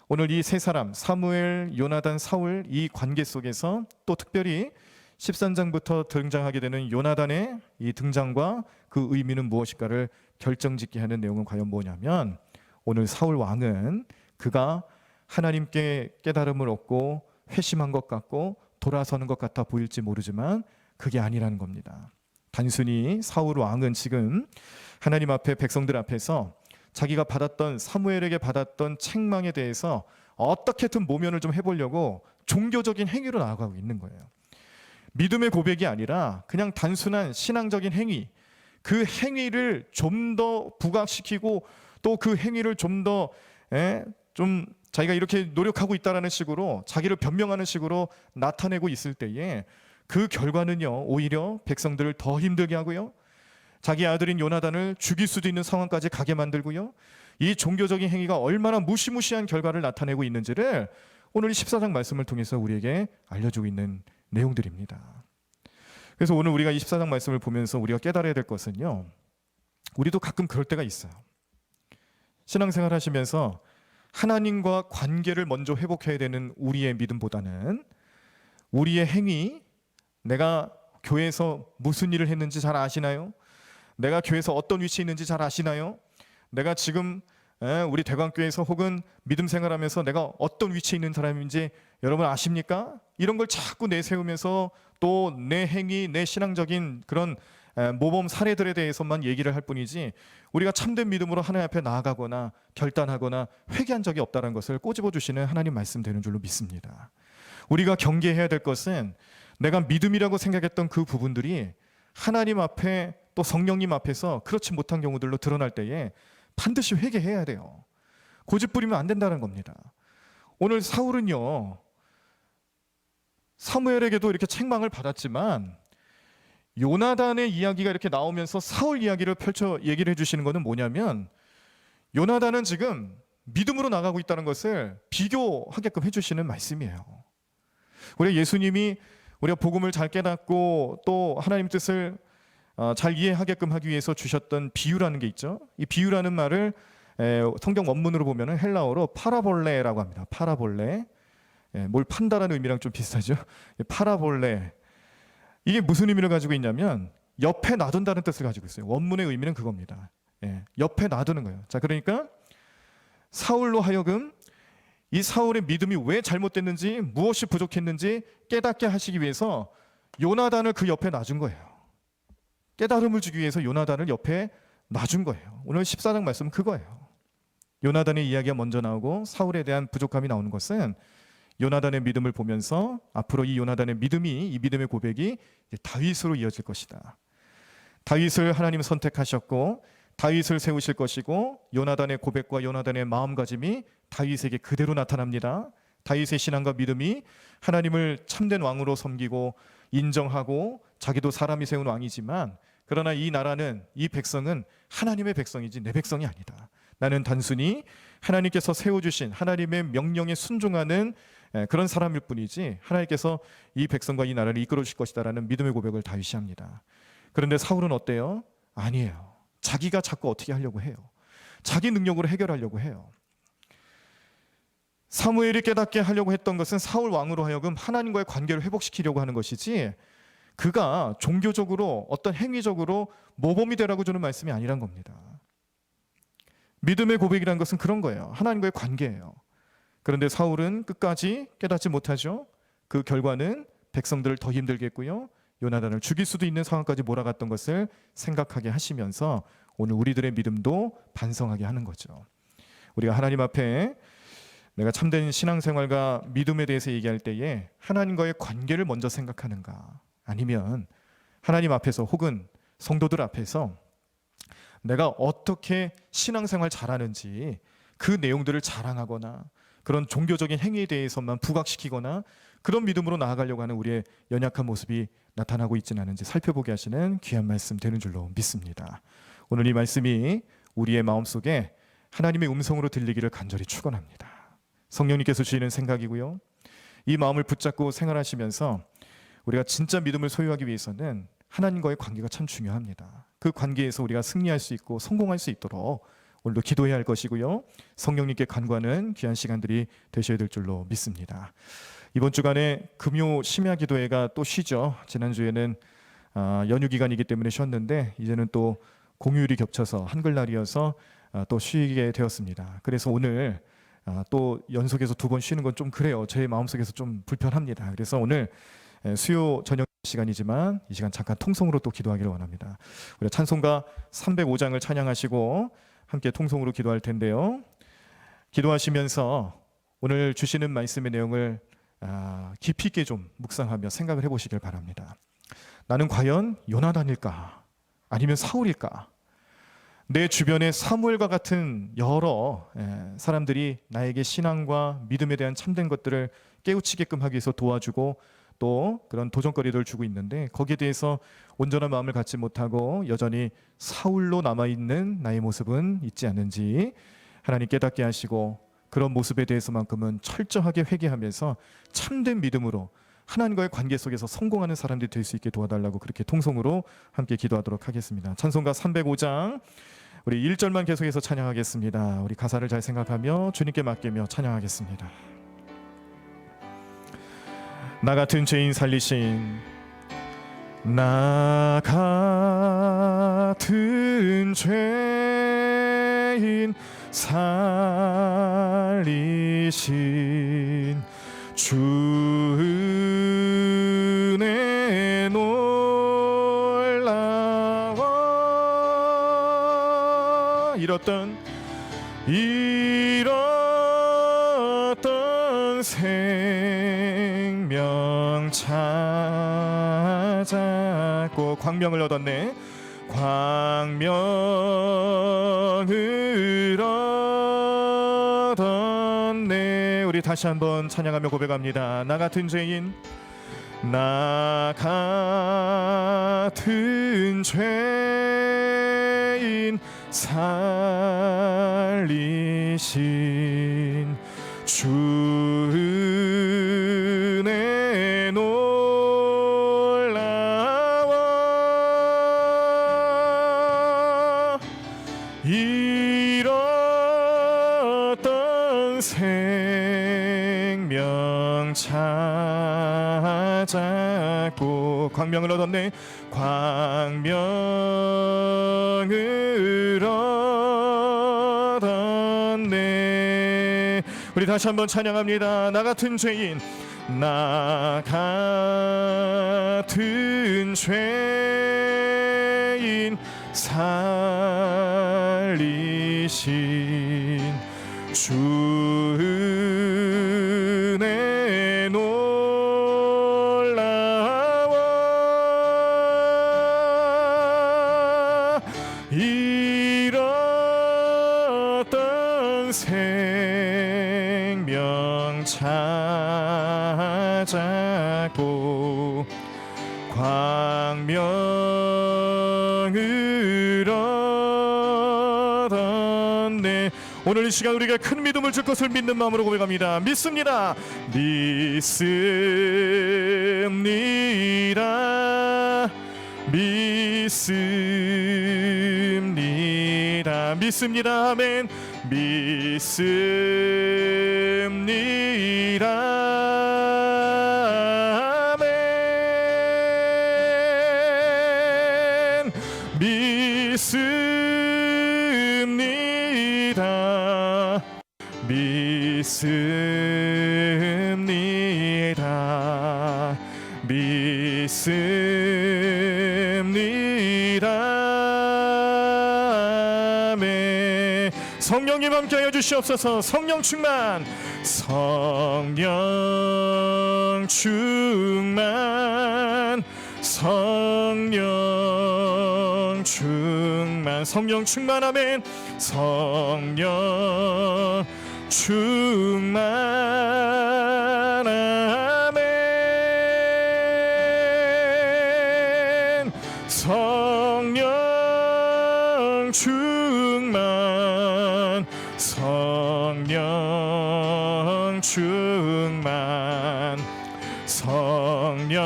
오늘 이 세 사람 사무엘, 요나단, 사울, 이 관계 속에서 또 특별히 13장부터 등장하게 되는 요나단의 이 등장과 그 의미는 무엇일까를 결정짓게 하는 내용은 과연 뭐냐면, 오늘 사울 왕은 그가 하나님께 깨달음을 얻고 회심한 것 같고 돌아서는 것 같아 보일지 모르지만 그게 아니라는 겁니다. 단순히 사울 왕은 지금 하나님 앞에 백성들 앞에서 자기가 받았던 사무엘에게 받았던 책망에 대해서 어떻게든 모면을 좀 해보려고 종교적인 행위로 나아가고 있는 거예요. 믿음의 고백이 아니라 그냥 단순한 신앙적인 행위, 그 행위를 좀 더 부각시키고 또 그 행위를 좀 더 좀 자기가 이렇게 노력하고 있다라는 식으로 자기를 변명하는 식으로 나타내고 있을 때에 그 결과는요, 오히려 백성들을 더 힘들게 하고요, 자기 아들인 요나단을 죽일 수도 있는 상황까지 가게 만들고요, 이 종교적인 행위가 얼마나 무시무시한 결과를 나타내고 있는지를 오늘 14장 말씀을 통해서 우리에게 알려주고 있는 내용들입니다. 그래서 오늘 우리가 24장 말씀을 보면서 우리가 깨달아야 될 것은요, 우리도 가끔 그럴 때가 있어요. 신앙생활 하시면서 하나님과 관계를 먼저 회복해야 되는 우리의 믿음보다는 우리의 행위, 내가 교회에서 무슨 일을 했는지 잘 아시나요? 내가 교회에서 어떤 위치에 있는지 잘 아시나요? 내가 지금 우리 대광교회에서 혹은 믿음 생활하면서 내가 어떤 위치에 있는 사람인지 여러분 아십니까? 이런 걸 자꾸 내세우면서 또 내 행위, 내 신앙적인 그런 모범 사례들에 대해서만 얘기를 할 뿐이지 우리가 참된 믿음으로 하나님 앞에 나아가거나 결단하거나 회개한 적이 없다는 것을 꼬집어 주시는 하나님 말씀 되는 줄로 믿습니다. 우리가 경계해야 될 것은 내가 믿음이라고 생각했던 그 부분들이 하나님 앞에 또 성령님 앞에서 그렇지 못한 경우들로 드러날 때에 반드시 회개해야 돼요. 고집 부리면 안 된다는 겁니다. 오늘 사울은요, 사무엘에게도 이렇게 책망을 받았지만 요나단의 이야기가 이렇게 나오면서 사울 이야기를 펼쳐 얘기를 해주시는 것은 뭐냐면, 요나단은 지금 믿음으로 나가고 있다는 것을 비교하게끔 해주시는 말씀이에요. 우리 예수님이 우리가 복음을 잘 깨닫고 또 하나님 뜻을 잘 이해하게끔 하기 위해서 주셨던 비유라는 게 있죠. 이 비유라는 말을 성경 원문으로 보면은 헬라어로 파라볼레라고 합니다. 파라볼레. 뭘 판다라는 의미랑 좀 비슷하죠. 파라볼레. 이게 무슨 의미를 가지고 있냐면 옆에 놔둔다는 뜻을 가지고 있어요. 원문의 의미는 그겁니다. 옆에 놔두는 거예요. 자, 그러니까 사울로 하여금 이 사울의 믿음이 왜 잘못됐는지, 무엇이 부족했는지 깨닫게 하시기 위해서 요나단을 그 옆에 놔준 거예요. 깨달음을 주기 위해서 요나단을 옆에 놔준 거예요. 오늘 14장 말씀은 그거예요. 요나단의 이야기가 먼저 나오고 사울에 대한 부족함이 나오는 것은 요나단의 믿음을 보면서 앞으로 이 요나단의 믿음이, 이 믿음의 고백이 다윗으로 이어질 것이다. 다윗을 하나님 선택하셨고 다윗을 세우실 것이고 요나단의 고백과 요나단의 마음가짐이 다윗에게 그대로 나타납니다. 다윗의 신앙과 믿음이 하나님을 참된 왕으로 섬기고 인정하고 자기도 사람이 세운 왕이지만, 그러나 이 나라는, 이 백성은 하나님의 백성이지 내 백성이 아니다. 나는 단순히 하나님께서 세워주신 하나님의 명령에 순종하는 그런 사람일 뿐이지 하나님께서 이 백성과 이 나라를 이끌어 주실 것이다라는 믿음의 고백을 다윗이 합니다. 그런데 사울은 어때요? 아니에요. 자기가 자꾸 어떻게 하려고 해요. 자기 능력으로 해결하려고 해요. 사무엘이 깨닫게 하려고 했던 것은 사울 왕으로 하여금 하나님과의 관계를 회복시키려고 하는 것이지, 그가 종교적으로 어떤 행위적으로 모범이 되라고 주는 말씀이 아니란 겁니다. 믿음의 고백이라는 것은 그런 거예요. 하나님과의 관계예요. 그런데 사울은 끝까지 깨닫지 못하죠. 그 결과는 백성들을 더 힘들게 했고요, 요나단을 죽일 수도 있는 상황까지 몰아갔던 것을 생각하게 하시면서 오늘 우리들의 믿음도 반성하게 하는 거죠. 우리가 하나님 앞에 내가 참된 신앙생활과 믿음에 대해서 얘기할 때에 하나님과의 관계를 먼저 생각하는가, 아니면 하나님 앞에서 혹은 성도들 앞에서 내가 어떻게 신앙생활 잘하는지 그 내용들을 자랑하거나 그런 종교적인 행위에 대해서만 부각시키거나 그런 믿음으로 나아가려고 하는 우리의 연약한 모습이 나타나고 있지는 않은지 살펴보게 하시는 귀한 말씀 되는 줄로 믿습니다. 오늘 이 말씀이 우리의 마음속에 하나님의 음성으로 들리기를 간절히 축원합니다. 성령님께서 주시는 생각이고요, 이 마음을 붙잡고 생활하시면서 우리가 진짜 믿음을 소유하기 위해서는 하나님과의 관계가 참 중요합니다. 그 관계에서 우리가 승리할 수 있고 성공할 수 있도록 오늘도 기도해야 할 것이고요, 성령님께 간구하는 귀한 시간들이 되셔야 될 줄로 믿습니다. 이번 주간에 금요 심야 기도회가 또 쉬죠. 지난주에는 연휴 기간이기 때문에 쉬었는데 이제는 또 공휴일이 겹쳐서 한글날이어서 또 쉬게 되었습니다. 그래서 오늘 또 연속해서 2번 쉬는 건 좀 그래요. 제 마음속에서 좀 불편합니다. 그래서 오늘 수요 저녁 시간이지만 이 시간 잠깐 통성으로 또 기도하기를 원합니다. 우리 찬송가 305장을 찬양하시고 함께 통성으로 기도할 텐데요. 기도하시면서 오늘 주시는 말씀의 내용을 깊이 있게 좀 묵상하며 생각을 해보시길 바랍니다. 나는 과연 요나단일까? 아니면 사울일까? 내 주변에 사무엘과 같은 여러 사람들이 나에게 신앙과 믿음에 대한 참된 것들을 깨우치게끔 하기 위해서 도와주고 또 그런 도전거리를 주고 있는데 거기에 대해서 온전한 마음을 갖지 못하고 여전히 사울로 남아있는 나의 모습은 있지 않는지 하나님 깨닫게 하시고 그런 모습에 대해서만큼은 철저하게 회개하면서 참된 믿음으로 하나님과의 관계 속에서 성공하는 사람들이 될 수 있게 도와달라고 그렇게 통성으로 함께 기도하도록 하겠습니다. 찬송가 305장 우리 1절만 계속해서 찬양하겠습니다. 우리 가사를 잘 생각하며 주님께 맡기며 찬양하겠습니다. 나 같은 죄인 살리신 나 같은 죄인 살리신 주 은혜 놀라워 잃었던 생명 찾았고 광명을 얻었네. 광명을 얻었네. 우리 다시 한번 찬양하며 고백합니다. 나 같은 죄인 나 같은 죄인 살리신 주 은혜 놀라워 잃었던 생명 찾았고 광명을 얻었네. 광명을 얻었네. 우리 다시 한번 찬양합니다. 나 같은 죄인 나 같은 죄인 살리신 주 은혜 놀라워 잃었던 생명 찾았고 광명을 얻었네. 오늘 이 시간 우리가 큰 믿음을 줄 것을 믿는 마음으로 고백합니다. 믿습니다. 믿습니다. 믿습니다. 믿습니다. 아멘. 믿습니다. 아멘. 믿습니다. 믿습니다. 믿습니다. 아멘. 성령님 함께하여 주시옵소서. 성령 충만, 성령 충만, 성령 충만, 성령 충만. 아멘. 성령 충만. 아멘. 성령 충만, 성령 충만, 성령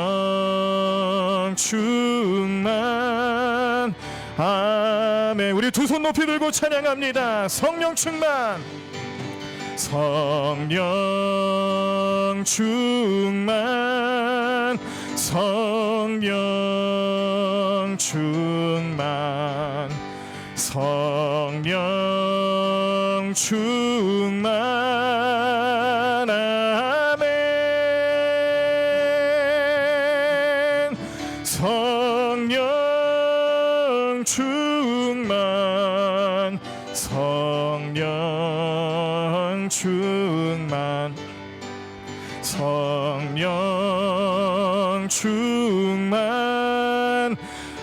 충만. 아멘. 우리 두 손 높이 들고 찬양합니다. 성령 충만, 성령 충만, 성령 충만, 성령 충만. 아멘. 충만 성령 충만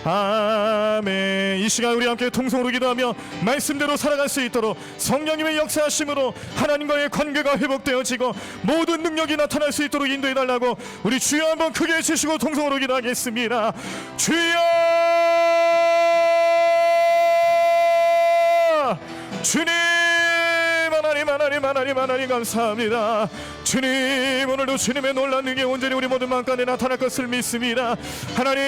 아멘. 이 시간 우리 함께 통성으로 기도하며 말씀대로 살아갈 수 있도록 성령님의 역사하심으로 하나님과의 관계가 회복되어지고 모든 능력이 나타날 수 있도록 인도해달라고 우리 주여 한번 크게 해주시고 통성으로 기도하겠습니다. 주여, 주님, 하나님 감사합니다. 주님, 오늘도 주님의 놀라운 능력이 온전히 우리 모든 마음 가운데 나타날 것을 믿습니다. 하나님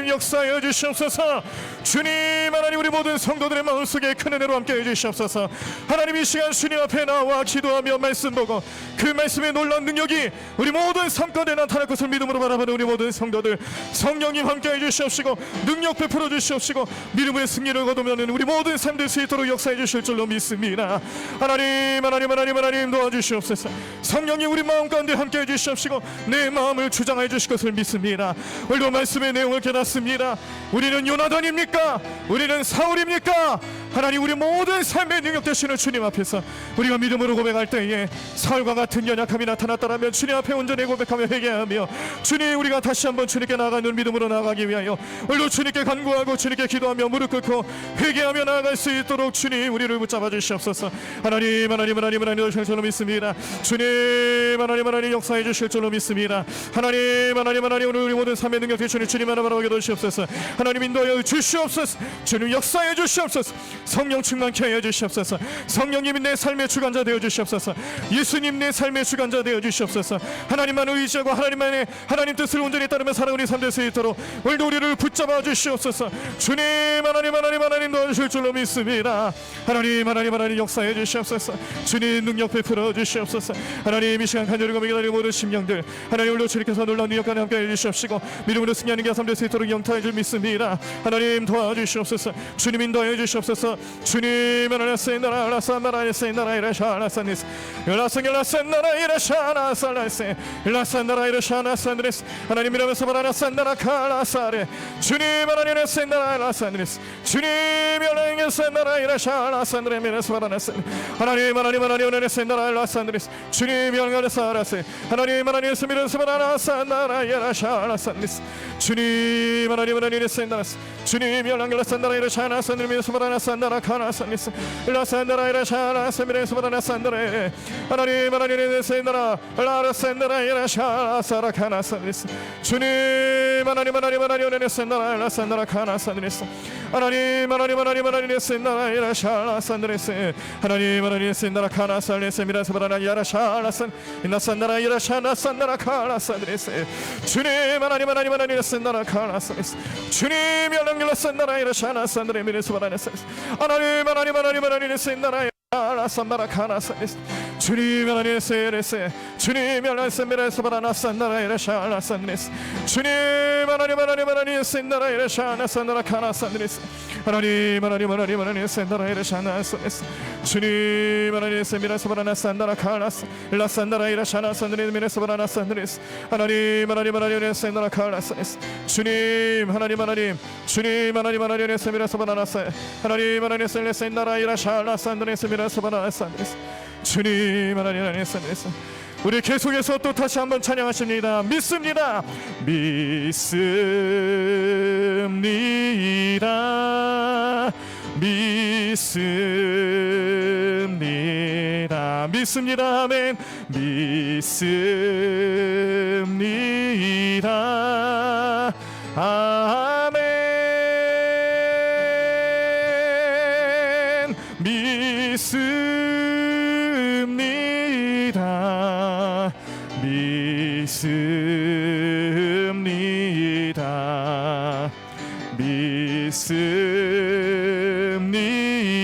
역사하여 주시옵소서. 주님, 하나님 우리 모든 성도들의 마음속에 큰 은혜로 함께해 주시옵소서. 하나님, 이 시간 주님 앞에 나와 기도하며 말씀 보고 그 말씀의 놀라운 능력이 우리 모든 삶 가운데 나타날 것을 믿음으로 바라보는 우리 모든 성도들, 성령님 함께해 주시옵시고 능력 베풀어 주시옵시고 믿음의 승리를 거두면 우리 모든 삶 될 수 있도록 역사해 주실 줄로 믿습니다. 하나님 도와주시옵소서. 성령님 우리 마음 가운데 함께해 주시옵시고 내 마음을 주장해 주실 것을 믿습니다. 오늘도 말씀의 내용을 깨닫습니다. 우리는 요나단입니까? 우리는 사울입니까? 하나님, 우리 모든 삶의 능력 되시는 주님 앞에서 우리가 믿음으로 고백할 때에 사울과 같은 연약함이 나타났다면 주님 앞에 온전히 고백하며 회개하며 주님, 우리가 다시 한번 주님께 나아가는 믿음으로 나아가기 위하여 오늘도 주님께 간구하고 주님께 기도하며 무릎 꿇고 회개하며 나아갈 수 있도록 주님 우리를 붙잡아 주시옵소서. 하나님 도우실 줄로 믿습니다. 주님, 하나님 역사해 주실 줄로 믿습니다. 하나님 오늘 우리 모든 삶의 능력 되시는 주님 하나 바라보게 도시옵소서. 하나님 인도하여 주시옵소서. 주님 역사해 주시옵소서. 성령 충만케 하여 주시옵소서. 성령님이 내 삶의 주관자 되어 주시옵소서. 예수님 내 삶의 주관자 되어 주시옵소서. 하나님만 의지하고 하나님 뜻을 온전히 따르며 살아가는 삶 될 수 있도록 오늘도 우리를 붙잡아 주시옵소서. 주님, 하나님 도와주실 줄로 믿습니다. 하나님 역사해 주시옵소서. 주님 능력 베풀어 주시옵소서. 하나님, 이 시간 간절히 기다리는 모든 심령들 하나님 오늘도 주님께서 놀라운 능력과 함께 해주시옵시고 믿음으로 승리하는 게 삶 될 수 있도록 영타해 줄 믿습니다. 하나님 도와주시옵소서. 주님 인도해 주시옵소서. 주님, 하나님 이러면서 바라나산나라 카라사레 주님, 하나님 에센나라라산드레스 주님, 하나님 에센나라이라샤라산드레 미네스 바라나산 하나님 에센나라라산드레스 주님, 영광사라세 하나님 에스미레스 바라나산나라이라샤라산드레스 주님, 하나님 에센나라스 주님, 영광사나라이라샤라산드레 바라나산나라 카나산드레스 라산나라이라샤라산드레스 바라나산드레 하나님 에센나라 라라산나라이라샤라사라 카나산드레스 주님, 하나님 에센나라 라산나라 카나산드레스 하나님 에센나라 이라샤라산드레스 하나님 에센나라 카나산드레스 미라스 바라나 야라샤라산 나산나라 이라샤나산나라 카나산드레스 주님, 하나님 에센나라 카나산드레스 주님, 영광사나라 이라샤나산드레 미라스 바라나산 하나님 에센나라 라산나라 카나산드레스 주님, 하나님 에세레세 주님, 열라센미라스 바라나산나라 이라샤라산드레스 주님, 하나님 에센나라 이라샤나산나라 카나산드레스 하나님 에센나라 이라샤나산드레스 주님, 하나님 에세미라스 바라나산나라 카나스 라산나라 이라샤나산드레스 미라스 바라나산드레스 하나님 에센나라 카나산드레스 주님, 하나님 에세미라스 바라나사 하나님 에센나라 이라샤나산드레스 미라스 바라나산드레스 주님, 하나님 에센나라 우리 계속해서 또 다시 한번 찬양하십니다. 믿습니다. 믿습니다. 아멘. 믿습니다. 아멘.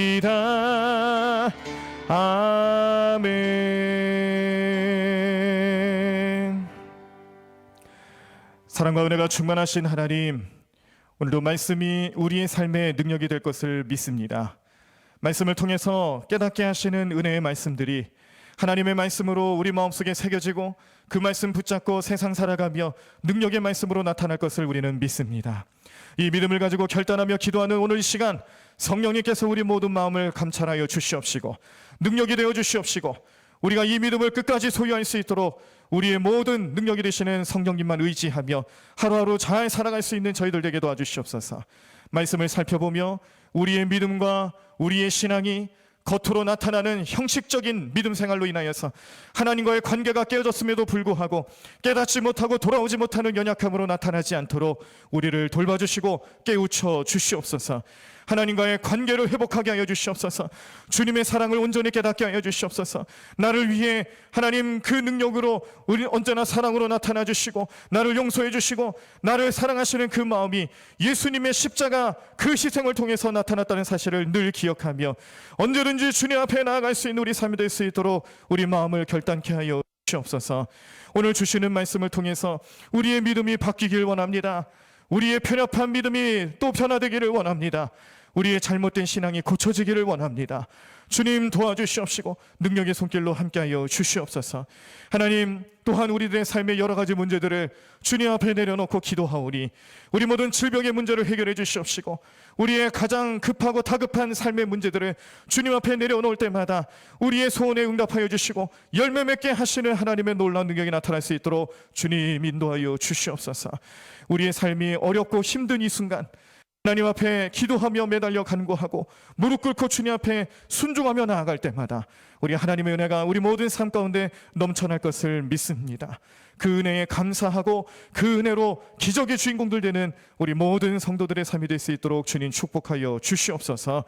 믿습니다. 아멘. 사랑과 은혜가 충만하신 하나님, 오늘도 말씀이 우리의 삶의 능력이 될 것을 믿습니다. 말씀을 통해서 깨닫게 하시는 은혜의 말씀들이 하나님의 말씀으로 우리 마음속에 새겨지고 그 말씀 붙잡고 세상 살아가며 능력의 말씀으로 나타날 것을 우리는 믿습니다. 이 믿음을 가지고 결단하며 기도하는 오늘 이 시간, 성령님께서 우리 모든 마음을 감찰하여 주시옵시고 능력이 되어 주시옵시고 우리가 이 믿음을 끝까지 소유할 수 있도록 우리의 모든 능력이 되시는 성령님만 의지하며 하루하루 잘 살아갈 수 있는 저희들 되게 도와주시옵소서. 말씀을 살펴보며 우리의 믿음과 우리의 신앙이 겉으로 나타나는 형식적인 믿음 생활로 인하여서 하나님과의 관계가 깨어졌음에도 불구하고 깨닫지 못하고 돌아오지 못하는 연약함으로 나타나지 않도록 우리를 돌봐주시고 깨우쳐 주시옵소서. 하나님과의 관계를 회복하게 하여 주시옵소서. 주님의 사랑을 온전히 깨닫게 하여 주시옵소서. 나를 위해 하나님 그 능력으로 우리 언제나 사랑으로 나타나 주시고 나를 용서해 주시고 나를 사랑하시는 그 마음이 예수님의 십자가 그 희생을 통해서 나타났다는 사실을 늘 기억하며 언제든지 주님 앞에 나아갈 수 있는 우리 삶이 될 수 있도록 우리 마음을 결단케 하여 주시옵소서. 오늘 주시는 말씀을 통해서 우리의 믿음이 바뀌길 원합니다. 우리의 편협한 믿음이 또 변화되기를 원합니다. 우리의 잘못된 신앙이 고쳐지기를 원합니다. 주님 도와주시옵시고 능력의 손길로 함께하여 주시옵소서. 하나님 또한 우리들의 삶의 여러 가지 문제들을 주님 앞에 내려놓고 기도하오니 우리 모든 질병의 문제를 해결해 주시옵시고 우리의 가장 급하고 다급한 삶의 문제들을 주님 앞에 내려놓을 때마다 우리의 소원에 응답하여 주시고 열매 맺게 하시는 하나님의 놀라운 능력이 나타날 수 있도록 주님 인도하여 주시옵소서. 우리의 삶이 어렵고 힘든 이 순간 하나님 앞에 기도하며 매달려 간구하고 무릎 꿇고 주님 앞에 순종하며 나아갈 때마다 우리 하나님의 은혜가 우리 모든 삶 가운데 넘쳐날 것을 믿습니다. 그 은혜에 감사하고 그 은혜로 기적의 주인공들 되는 우리 모든 성도들의 삶이 될 수 있도록 주님 축복하여 주시옵소서.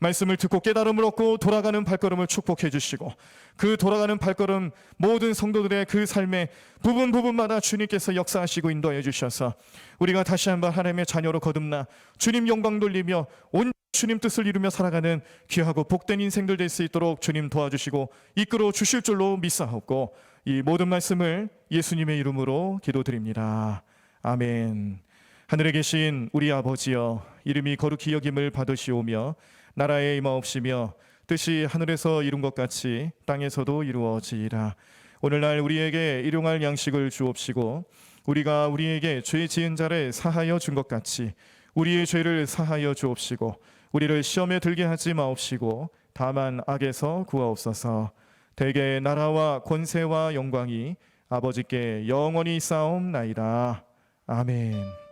말씀을 듣고 깨달음을 얻고 돌아가는 발걸음을 축복해 주시고 그 돌아가는 발걸음 모든 성도들의 그 삶의 부분마다 주님께서 역사하시고 인도하여 주셔서 우리가 다시 한번 하나님의 자녀로 거듭나 주님 영광 돌리며 온 주님 뜻을 이루며 살아가는 귀하고 복된 인생들 될 수 있도록 주님 도와주시고 이끌어 주실 줄로 믿사옵고 이 모든 말씀을 예수님의 이름으로 기도드립니다. 아멘. 하늘에 계신 우리 아버지여, 이름이 거룩히 여김을 받으시오며 나라에 임하옵시며 뜻이 하늘에서 이룬 것 같이 땅에서도 이루어지이다. 오늘날 우리에게 일용할 양식을 주옵시고 우리가 우리에게 죄 지은 자를 사하여 준 것 같이 우리의 죄를 사하여 주옵시고 우리를 시험에 들게 하지 마옵시고 다만 악에서 구하옵소서. 대개 나라와 권세와 영광이 아버지께 영원히 쌓옵나이다. 아멘.